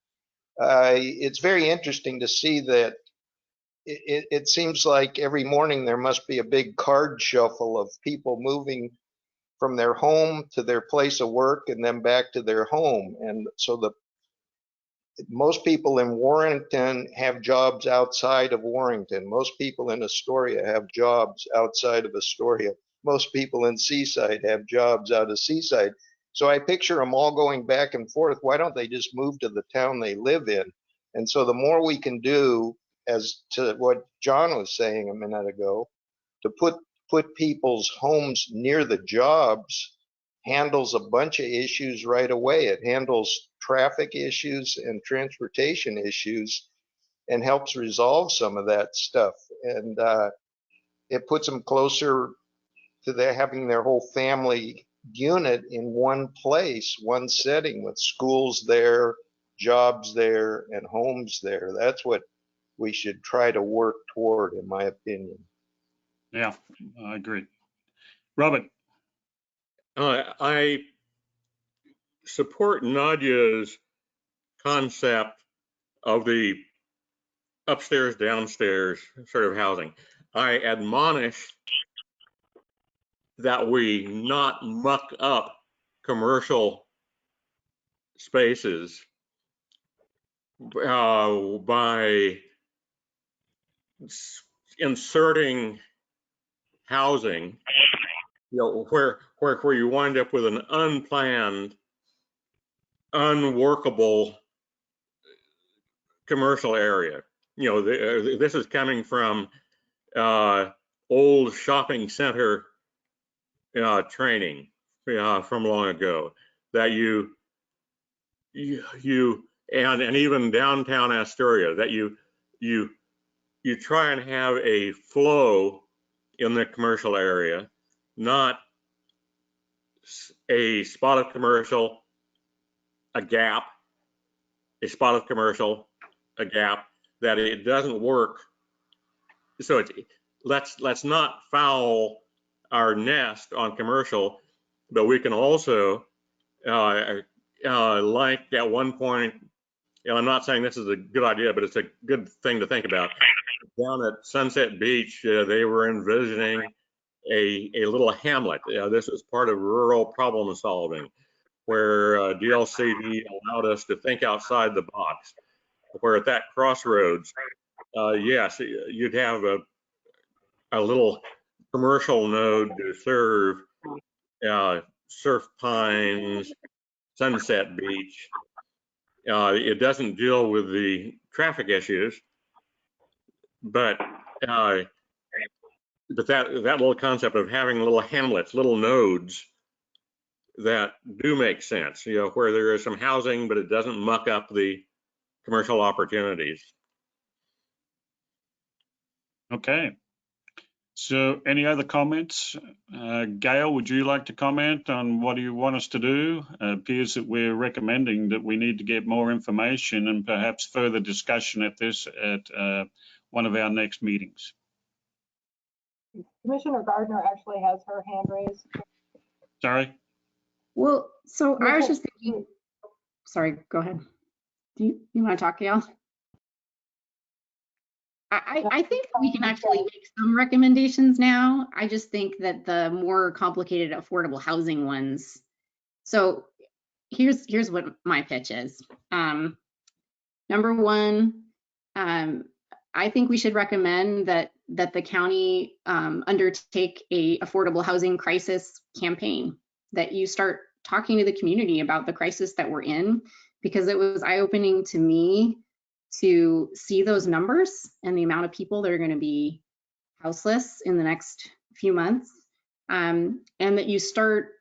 it's very interesting to see that it seems like every morning there must be a big card shuffle of people moving from their home to their place of work and then back to their home. And so most people in Warrington have jobs outside of Warrington. Most people in Astoria have jobs outside of Astoria. Most people in Seaside have jobs out of Seaside. So I picture them all going back and forth. Why don't they just move to the town they live in? And so the more we can do, as to what John was saying a minute ago, to put people's homes near the jobs handles a bunch of issues right away. It handles traffic issues and transportation issues and helps resolve some of that stuff. And it puts them closer to having their whole family unit in one place, one setting, with schools there, jobs there, and homes there. That's what we should try to work toward, in my opinion. Yeah, I agree. Robert. I support Nadia's concept of the upstairs, downstairs sort of housing. I admonish that we not muck up commercial spaces by inserting housing, where you wind up with an unplanned, unworkable commercial area. This is coming from old shopping center training from long ago, that you and even downtown Astoria, that you try and have a flow in the commercial area, not a spot of commercial, a gap, a spot of commercial, a gap, that it doesn't work. So let's not foul our nest on commercial, but we can also, like at one point, and I'm not saying this is a good idea, but it's a good thing to think about. Down at Sunset Beach, they were envisioning a little hamlet. This is part of rural problem solving, where DLCD allowed us to think outside the box, where at that crossroads, yes, you'd have a little commercial node to serve Surf Pines, Sunset Beach. It doesn't deal with the traffic issues, but that little concept of having little hamlets, little nodes that do make sense, where there is some housing, but it doesn't muck up the commercial opportunities. Okay. So any other comments? Gail, would you like to comment on what do you want us to do? It appears that we're recommending that we need to get more information and perhaps further discussion at one of our next meetings. Commissioner Gardner actually has her hand raised. Sorry? Well, so I was just thinking, sorry, go ahead. Do you want to talk, Gail? I think we can actually make some recommendations now. I just think that the more complicated affordable housing ones. So here's what my pitch is. Number one, I think we should recommend that the county undertake a affordable housing crisis campaign, that you start talking to the community about the crisis that we're in, because it was eye-opening to me to see those numbers and the amount of people that are going to be houseless in the next few months, and that you start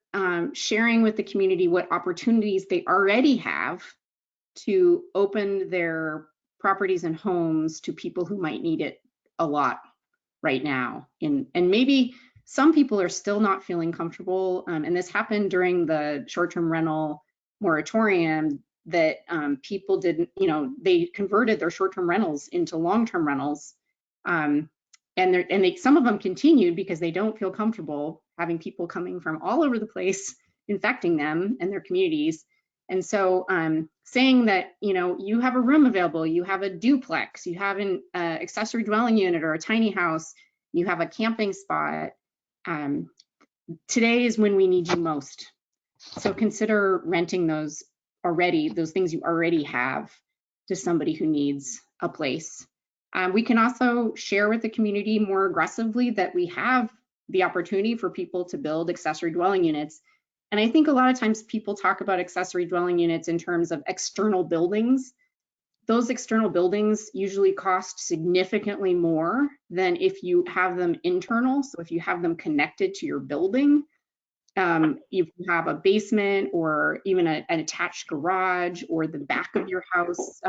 sharing with the community what opportunities they already have to open their properties and homes to people who might need it a lot right now. And maybe some people are still not feeling comfortable, and this happened during the short-term rental moratorium, that people didn't, they converted their short-term rentals into long-term rentals, and some of them continued because they don't feel comfortable having people coming from all over the place infecting them and their communities. And so saying that, you have a room available, you have a duplex, you have an accessory dwelling unit or a tiny house, you have a camping spot, today is when we need you most. So consider renting those things you already have, to somebody who needs a place. We can also share with the community more aggressively that we have the opportunity for people to build accessory dwelling units. And I think a lot of times people talk about accessory dwelling units in terms of external buildings. Those external buildings usually cost significantly more than if you have them internal. So if you have them connected to your building, if you have a basement or even an attached garage or the back of your house,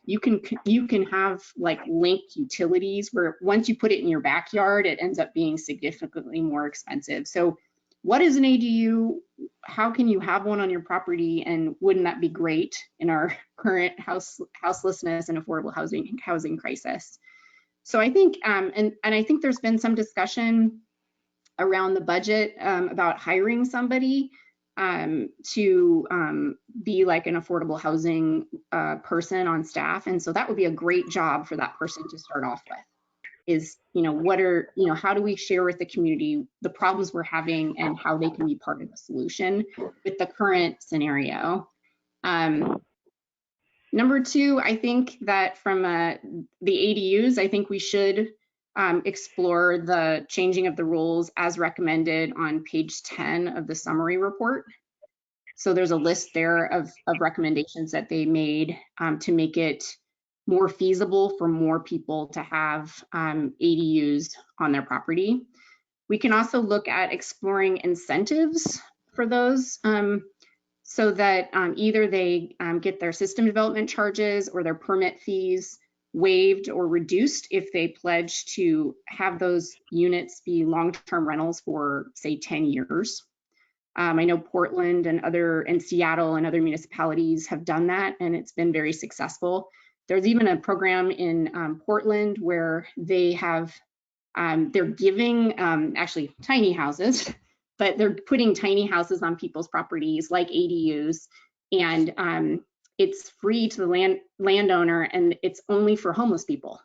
you can have like linked utilities where once you put it in your backyard, it ends up being significantly more expensive. So what is an ADU? How can you have one on your property? And wouldn't that be great in our current houselessness and affordable housing crisis? So I think, and I think there's been some discussion around the budget about hiring somebody to be like an affordable housing person on staff. And so that would be a great job for that person to start off with. is, how do we share with the community the problems we're having and how they can be part of the solution with the current scenario. Number two, I think that from the ADUs, I think we should explore the changing of the rules as recommended on page 10 of the summary report. So there's a list there of recommendations that they made to make it more feasible for more people to have ADUs on their property. We can also look at exploring incentives for those so that either they get their system development charges or their permit fees waived or reduced if they pledge to have those units be long-term rentals for, say, 10 years. I know Portland and Seattle and other municipalities have done that, and it's been very successful. There's even a program in Portland where they have, they're giving actually tiny houses, but they're putting tiny houses on people's properties like ADUs, and it's free to the landowner, and it's only for homeless people.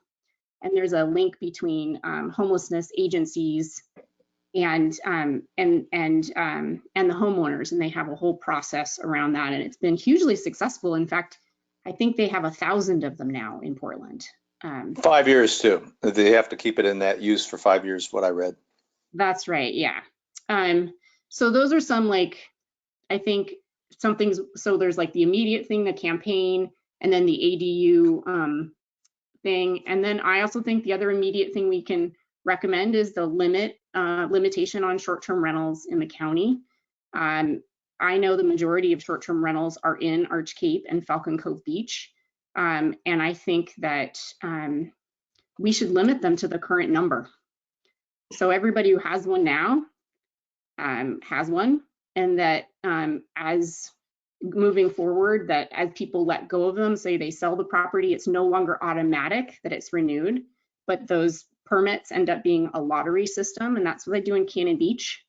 And there's a link between homelessness agencies and the homeowners, and they have a whole process around that, and it's been hugely successful. In fact, I think they have 1,000 of them now in Portland. 5 years too. They have to keep it in that use for 5 years, what I read. That's right, yeah. So those are some, like, I think some things. So there's like the immediate thing, the campaign, and then the ADU thing. And then I also think the other immediate thing we can recommend is the limitation on short-term rentals in the county. I know the majority of short-term rentals are in Arch Cape and Falcon Cove Beach. And I think that we should limit them to the current number. So everybody who has one now has one, and that as moving forward, that as people let go of them, say they sell the property, it's no longer automatic that it's renewed, but those permits end up being a lottery system, and that's what they do in Cannon Beach.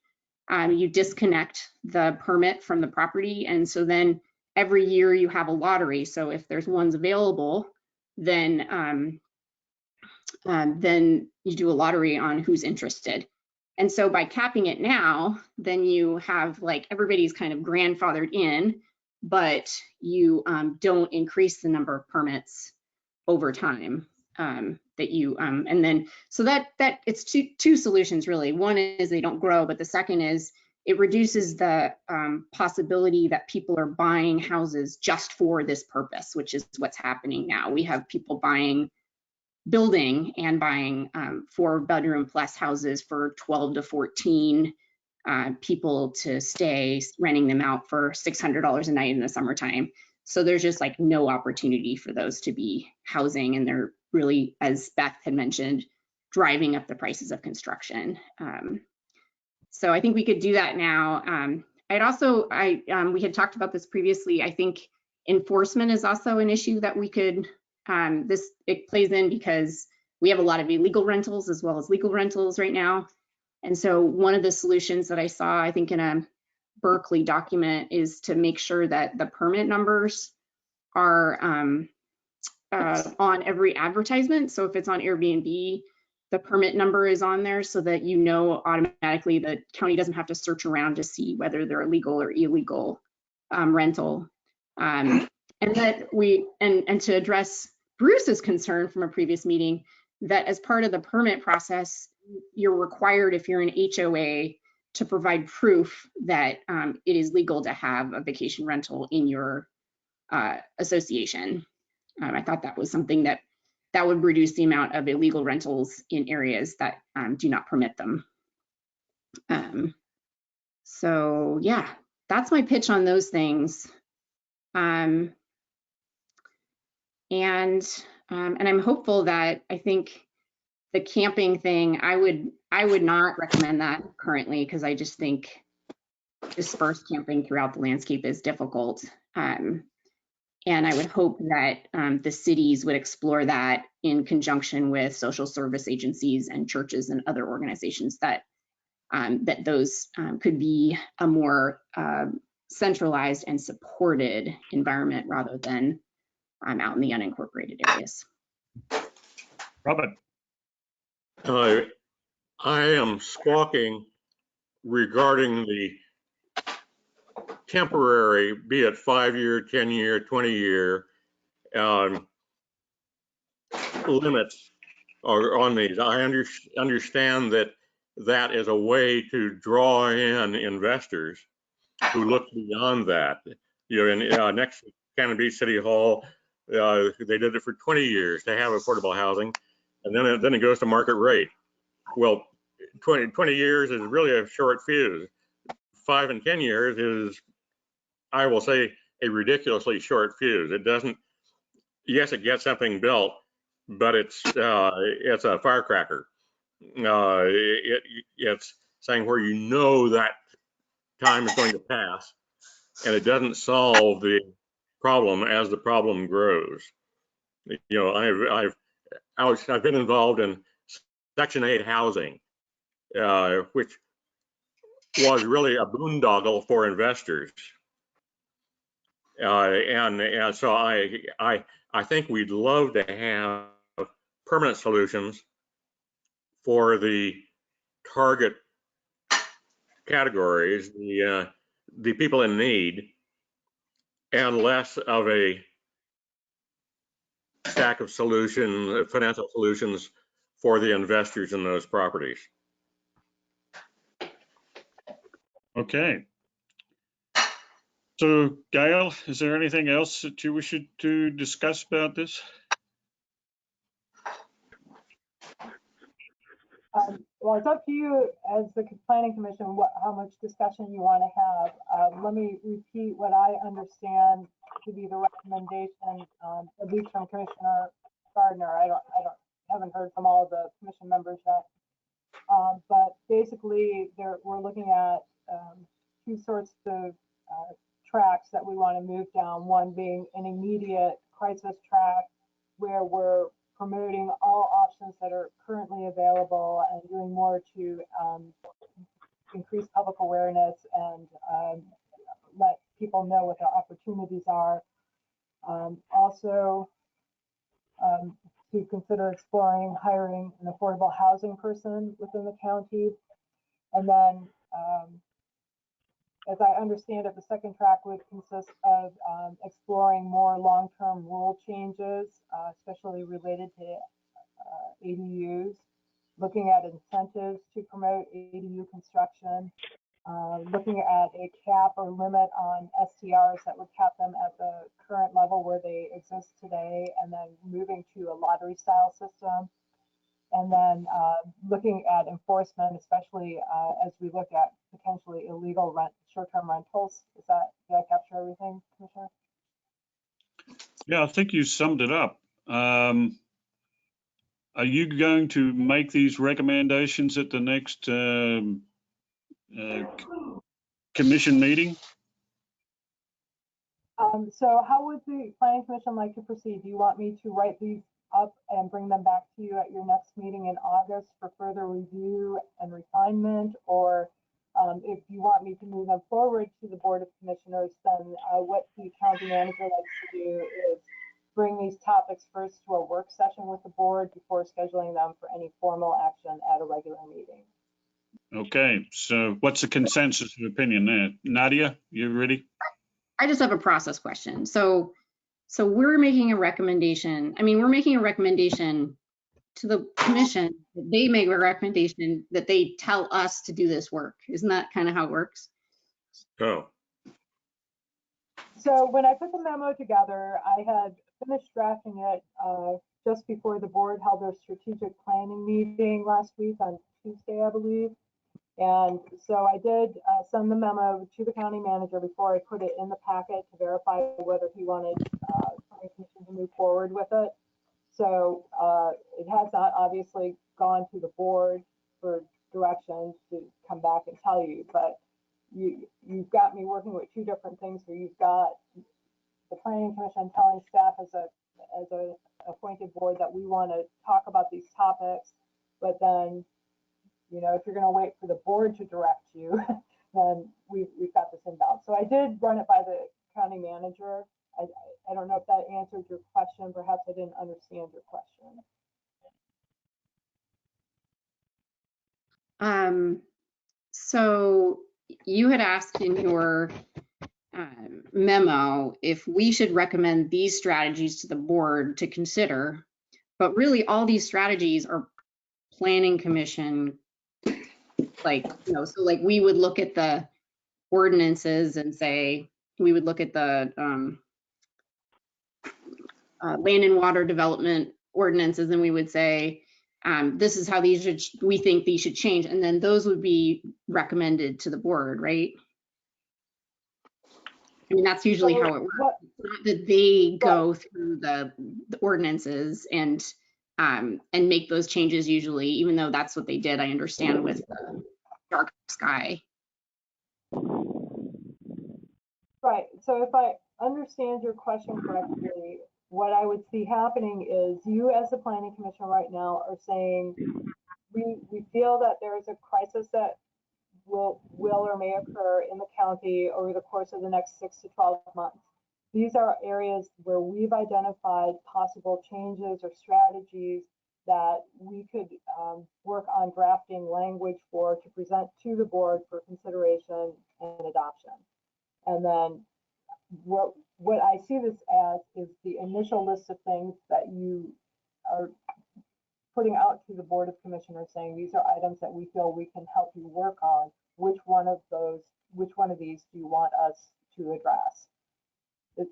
You disconnect the permit from the property, and so then every year you have a lottery. So if there's ones available, then you do a lottery on who's interested. And so by capping it now, then you have, like, everybody's kind of grandfathered in, but you don't increase the number of permits over time. That you and then so that it's two solutions really. One is they don't grow, but the second is it reduces the possibility that people are buying houses just for this purpose, which is what's happening now. We have people building and buying 4-bedroom plus houses for 12 to 14 people to stay, renting them out for $600 a night in the summertime. So there's just like no opportunity for those to be housing, and they're really, as Beth had mentioned, driving up the prices of construction. So I think we could do that now. We had talked about this previously. I think enforcement is also an issue that we could, it plays in because we have a lot of illegal rentals as well as legal rentals right now. And so one of the solutions that I saw, I think in a Berkeley document, is to make sure that the permit numbers are on every advertisement. So if it's on Airbnb, the permit number is on there so that you know automatically the county doesn't have to search around to see whether they're a legal or illegal rental. And that and to address Bruce's concern from a previous meeting, that as part of the permit process, you're required, if you're an HOA, to provide proof that it is legal to have a vacation rental in your association. I thought that was something that would reduce the amount of illegal rentals in areas that do not permit them. So yeah, that's my pitch on those things. And I'm hopeful that, I think the camping thing, I would not recommend that currently, because I just think dispersed camping throughout the landscape is difficult. And I would hope that the cities would explore that in conjunction with social service agencies and churches and other organizations, that those could be a more centralized and supported environment rather than out in the unincorporated areas. Robert. I am squawking regarding the temporary, be it 5-year, 10-year, 20-year limits on these. I understand that that is a way to draw in investors who look beyond that. You know, next to Cannon Beach City Hall, they did it for 20 years to have affordable housing, and then it goes to market rate. Well, 20 years is really a short fuse. 5 and 10 years is, I will say, a ridiculously short fuse. It doesn't, yes, it gets something built, but it's a firecracker. It's saying where you know that time is going to pass, and it doesn't solve the problem as the problem grows. You know, I've been involved in Section 8 housing, which was really a boondoggle for investors. And so I think we'd love to have permanent solutions for the target categories, the people in need, and less of a stack of financial solutions for the investors in those properties. Okay. So, Gail, is there anything else that you wish to discuss about this? Well, it's up to you as the planning commission how much discussion you want to have. Let me repeat what I understand to be the recommendation, at least from Commissioner Gardner. I haven't heard from all of the commission members yet, but basically we're looking at two sorts of tracks that we want to move down. One being an immediate crisis track where we're promoting all options that are currently available and doing more to increase public awareness and let people know what their opportunities are. Also, to consider exploring hiring an affordable housing person within the county. And then, as I understand it, the second track would consist of exploring more long-term rule changes, especially related to ADUs, looking at incentives to promote ADU construction, looking at a cap or limit on STRs that would cap them at the current level where they exist today, and then moving to a lottery style system. And then looking at enforcement, especially as we look at potentially illegal short-term rentals. Did I capture everything, Commissioner? Yeah, I think you summed it up. Are you going to make these recommendations at the next commission meeting? So how would the planning commission like to proceed? Do you want me to write these up and bring them back to you at your next meeting in August for further review and refinement? Or if you want me to move them forward to the Board of Commissioners, then what the county manager likes to do is bring these topics first to a work session with the board before scheduling them for any formal action at a regular meeting. Okay, so what's the consensus of opinion there? Nadia, you ready? I just have a process question. So we're making a recommendation. I mean, we're making a recommendation to the commission. They make a recommendation that they tell us to do this work. Isn't that kind of how it works? Oh. So when I put the memo together, I had finished drafting it just before the board held their strategic planning meeting last week on Tuesday, I believe. And so I did send the memo to the county manager before I put it in the packet to verify whether he wanted planning commission to move forward with it. So it has not obviously gone to the board for direction to come back and tell you, but you've got me working with two different things where you've got the planning commission telling staff as a appointed board that we want to talk about these topics, but then, you know, if you're going to wait for the board to direct you, then we've got this inbound. So I did run it by the county manager. I don't know if that answered your question. Perhaps I didn't understand your question. So you had asked in your memo if we should recommend these strategies to the board to consider, but really all these strategies are planning commission, like, you know, so like we would look at the ordinances and say, we would look at the land and water development ordinances, and we would say, this is how these should, we think these should change, and then those would be recommended to the board, right? I mean, that's usually how it works. Not that they go through the ordinances and make those changes usually, even though that's what they did, I understand, with the dark sky. Right, so if I understand your question correctly, what I would see happening is you as the planning commission right now are saying, we feel that there is a crisis that will or may occur in the county over the course of the next 6 to 12 months. These are areas where we've identified possible changes or strategies that we could work on drafting language for to present to the board for consideration and adoption. And then what I see this as is the initial list of things that you are putting out to the Board of Commissioners, saying these are items that we feel we can help you work on. Which one of these do you want us to address? Does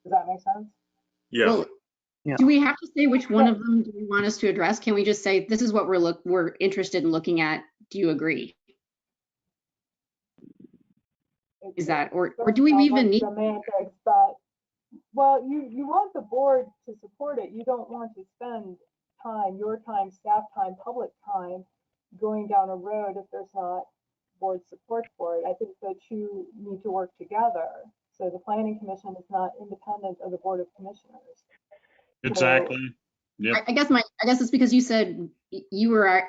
that make sense? Yeah. Well, Yeah. do we have to say which one of them do you want us to address? Can we just say, this is what we're interested in looking at, do you agree? Is that, or do we even need? Semantics, but, well, you want the board to support it. You don't want to spend time, your time, staff time, public time, going down a road if there's not board support for it. I think the two need to work together. So the planning commission is not independent of the Board of Commissioners. Exactly. So, Yep. I guess it's because you said you were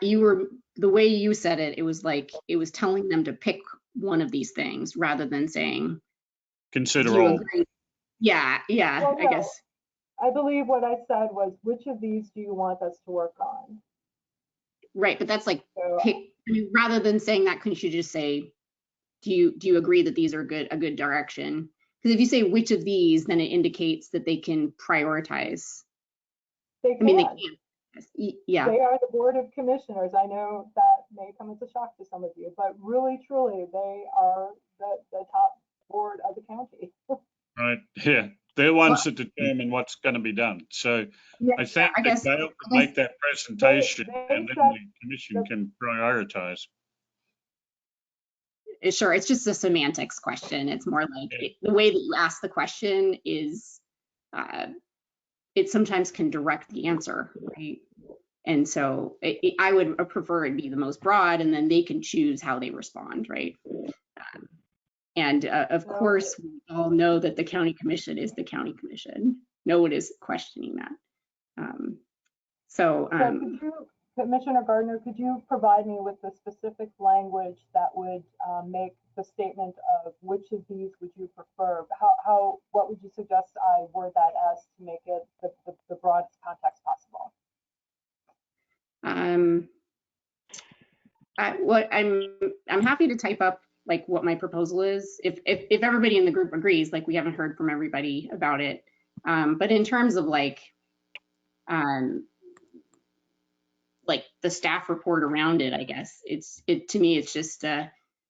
the way you said it. It was like it was telling them to pick one of these things rather than saying, Consider do you all. agree? Yeah, well, I no, guess. I believe what I said was, which of these do you want us to work on? Right, but that's like, So, pick, I mean, rather than saying that, couldn't you just say, do you agree that these are a good direction? Because if you say which of these, then it indicates that they can prioritize. they I mean, they can. can. Yeah. They are the Board of Commissioners. I know that may come as a shock to some of you, but really, truly, they are the top board of the county. Right. Yeah. They're ones that determine what's going to be done. So Yeah, I think I guess, that they'll make that presentation and then the commission can prioritize. sure, it's just a semantics question. It's more like the way that you ask the question is, it sometimes can direct the answer, right? And so I would prefer it be the most broad, and then they can choose how they respond, right? And of course, we all know that the county commission is the county commission. No one is questioning that. So could you, Commissioner Gardner, could you provide me with the specific language that would make the statement of which of these would you prefer? What would you suggest I word that as to make it the broadest context possible? I'm happy to type up like what my proposal is. If everybody in the group agrees, like we haven't heard from everybody about it. But in terms of like the staff report around it, I guess to me, it's just,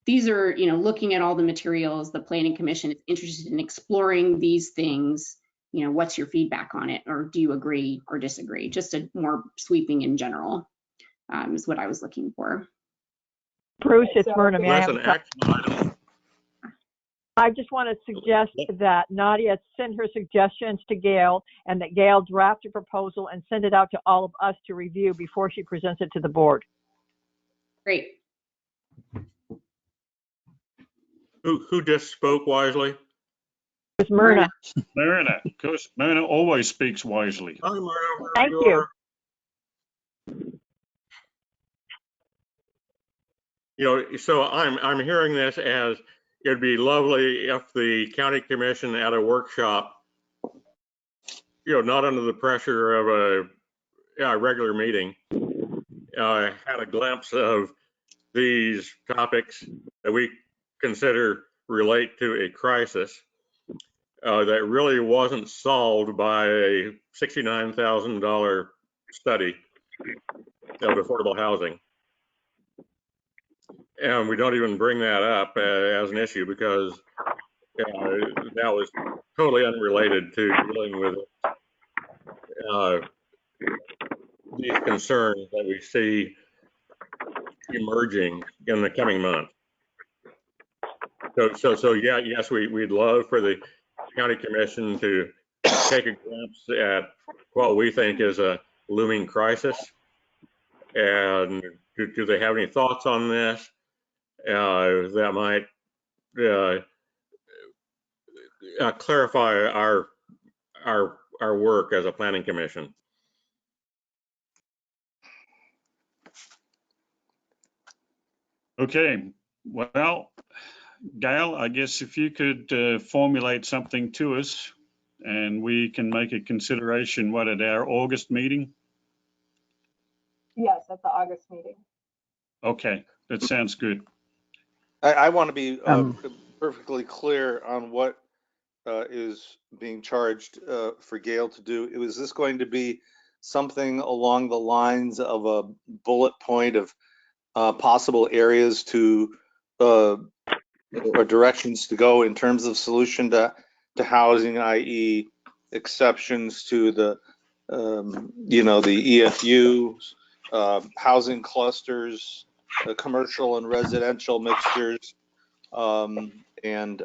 these are, looking at all the materials, the planning commission is interested in exploring these things. What's your feedback on it? Or do you agree or disagree? Just a more sweeping in general is what I was looking for. Bruce, it's Myrna. May I That's have an action item. I just want to suggest that Nadia send her suggestions to Gail, and that Gail draft a proposal and send it out to all of us to review before she presents it to the board. Great. Who just spoke wisely? It's Myrna. Myrna, of course, Myrna always speaks wisely. Hi, Myrna. Thank you. So I'm hearing this as it'd be lovely if the county commission at a workshop, not under the pressure of a regular meeting, had a glimpse of these topics that we consider relate to a crisis that really wasn't solved by a $69,000 study of affordable housing. And we don't even bring that up as an issue because that was totally unrelated to dealing with these concerns that we see emerging in the coming months. So yeah, yes, we'd love for the county commission to take a glimpse at what we think is a looming crisis. And do they have any thoughts on this that might clarify our work as a planning commission? Okay, well, Gail, I guess if you could formulate something to us and we can make a consideration, what, at our August meeting? Yes, at the August meeting. Okay, that sounds good. I want to be perfectly clear on what is being charged for Gail to do. Was this going to be something along the lines of a bullet point of possible areas to or directions to go in terms of solution to housing, i.e. exceptions to the the EFUs, housing clusters, commercial and residential mixtures, and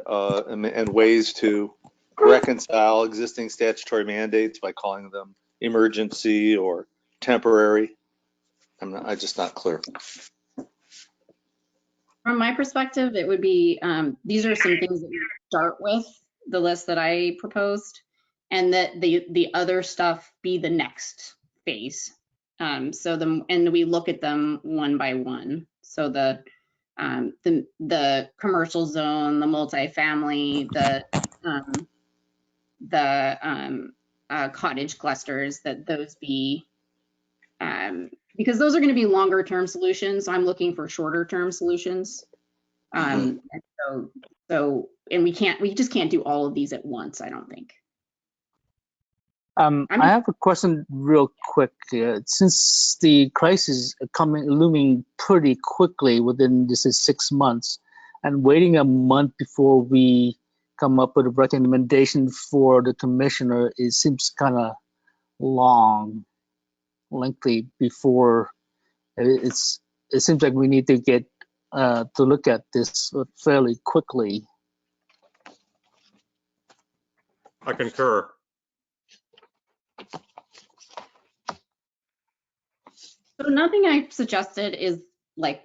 ways to reconcile existing statutory mandates by calling them emergency or temporary? I'm just not clear. From my perspective, it would be, these are some things that we start with, the list that I proposed, and that the other stuff be the next phase. And we look at them one by one. So the commercial zone, the multifamily, the cottage clusters, that those be, because those are going to be longer term solutions. So I'm looking for shorter term solutions. And we just can't do all of these at once, I don't think. I have a question real quick. Since the crisis is looming pretty quickly within this is 6 months, and waiting a month before we come up with a recommendation for the commissioner, it seems kind of lengthy before it seems like we need to get to look at this fairly quickly. I concur. So nothing I suggested is like,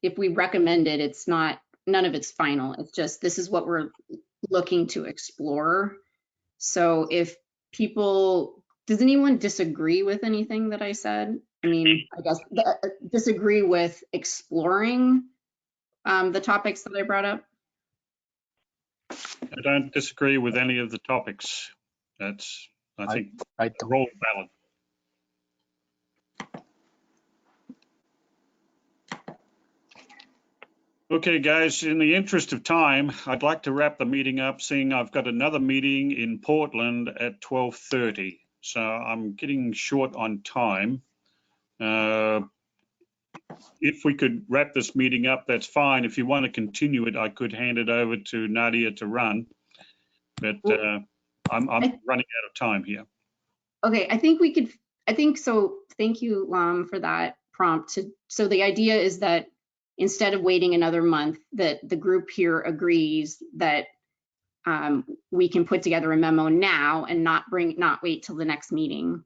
if we recommend it, it's not, none of it's final. It's just, this is what we're looking to explore. So if people, does anyone disagree with anything that I said? I mean, I guess disagree with exploring the topics that I brought up? I don't disagree with any of the topics. That's, I think, they're all valid. Okay, guys, in the interest of time, I'd like to wrap the meeting up, seeing I've got another meeting in Portland at 12:30. So I'm getting short on time. If we could wrap this meeting up, that's fine. If you want to continue it, I could hand it over to Nadia to run. But I'm running out of time here. Okay, I think so. Thank you, Lam, for that prompt. So the idea is that instead of waiting another month, that the group here agrees that we can put together a memo now and not wait till the next meeting.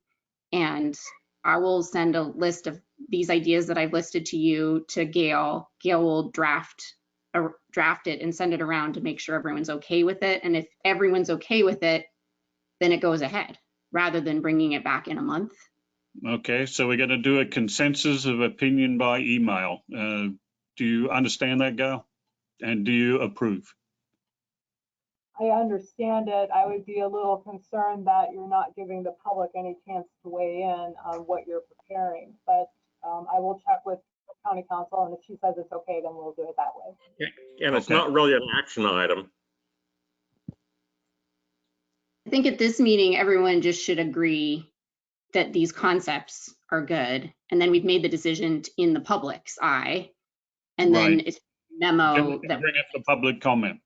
And I will send a list of these ideas that I've listed to you to Gail. Gail will draft it and send it around to make sure everyone's okay with it. And if everyone's okay with it, then it goes ahead rather than bringing it back in a month. Okay, so we're going to do a consensus of opinion by email. Do you understand that, Gail? And do you approve? I understand it. I would be a little concerned that you're not giving the public any chance to weigh in on what you're preparing, but I will check with county council, and if she says it's okay, then we'll do it that way. And it's Okay. not really an action item. I think at this meeting, everyone just should agree that these concepts are good. And then we've made the decision in the public's eye. And then Right. it's a memo Then we can that bring up the public comment.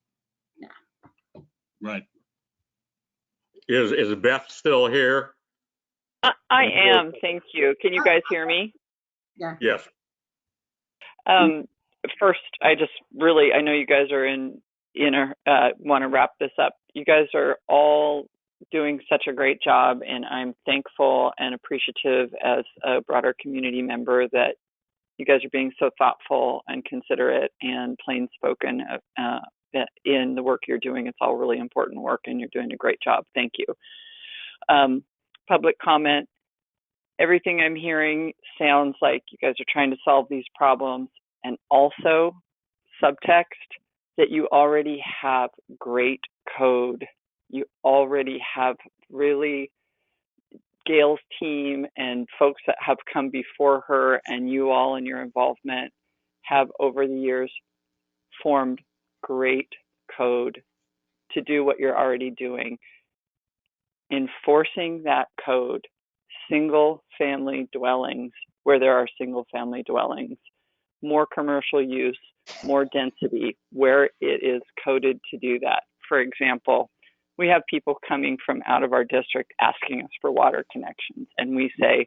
Yeah. Right. Is Beth still here? I am, thank you. Can you guys hear me? Yes. First, I just really, I know you guys are want to wrap this up. You guys are all doing such a great job, and I'm thankful and appreciative as a broader community member that you guys are being so thoughtful and considerate and plain spoken in the work you're doing. It's all really important work, and you're doing a great job. Thank you. Public comment. Everything I'm hearing sounds like you guys are trying to solve these problems, and also subtext that you already have great code. You already have really Gail's team and folks that have come before her, and you all in your involvement have over the years formed great code to do what you're already doing. Enforcing that code, single family dwellings where there are single family dwellings, more commercial use, more density where it is coded to do that. For example, we have people coming from out of our district asking us for water connections, and we say,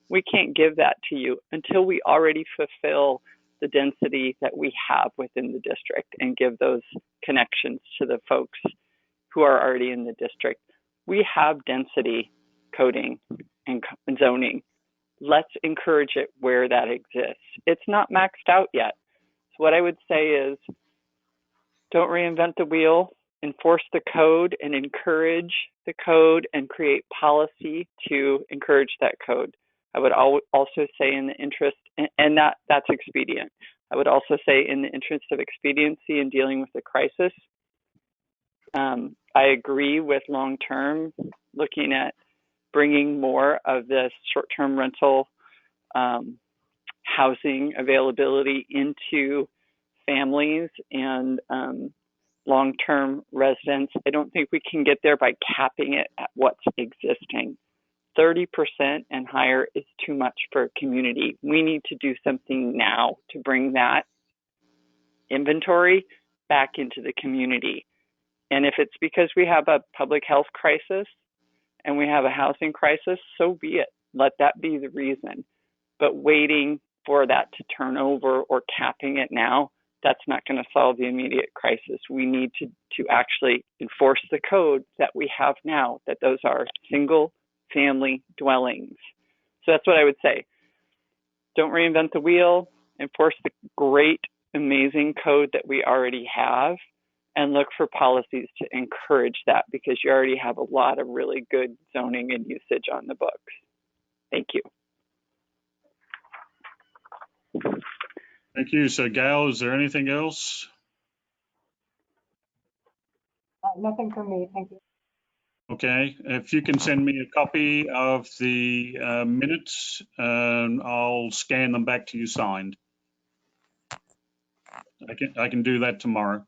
we can't give that to you until we already fulfill the density that we have within the district and give those connections to the folks who are already in the district. We have density coding and zoning. Let's encourage it where that exists. It's not maxed out yet. So what I would say is, don't reinvent the wheel, enforce the code and encourage the code and create policy to encourage that code. I would also say in the interest, and that's expedient. I would also say in the interest of expediency in dealing with the crisis, I agree with long-term looking at bringing more of this short-term rental housing availability into families and long-term residents. I don't think we can get there by capping it at what's existing. 30% and higher is too much for a community. We need to do something now to bring that inventory back into the community. And if it's because we have a public health crisis and we have a housing crisis, so be it. Let that be the reason. But waiting for that to turn over or capping it now, that's not going to solve the immediate crisis. We need to actually enforce the code that we have now, that those are single family dwellings. So that's what I would say. Don't reinvent the wheel, enforce the great, amazing code that we already have, and look for policies to encourage that, because you already have a lot of really good zoning and usage on the books. Thank you. Thank you. So Gail, is there anything else? Nothing from me, thank you. Okay, if you can send me a copy of the minutes, I'll scan them back to you signed. I can do that tomorrow.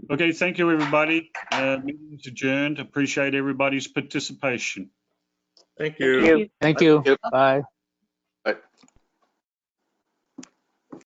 Okay, thank you, everybody. Meeting's adjourned. Appreciate everybody's participation. Thank you. Thank you. Bye.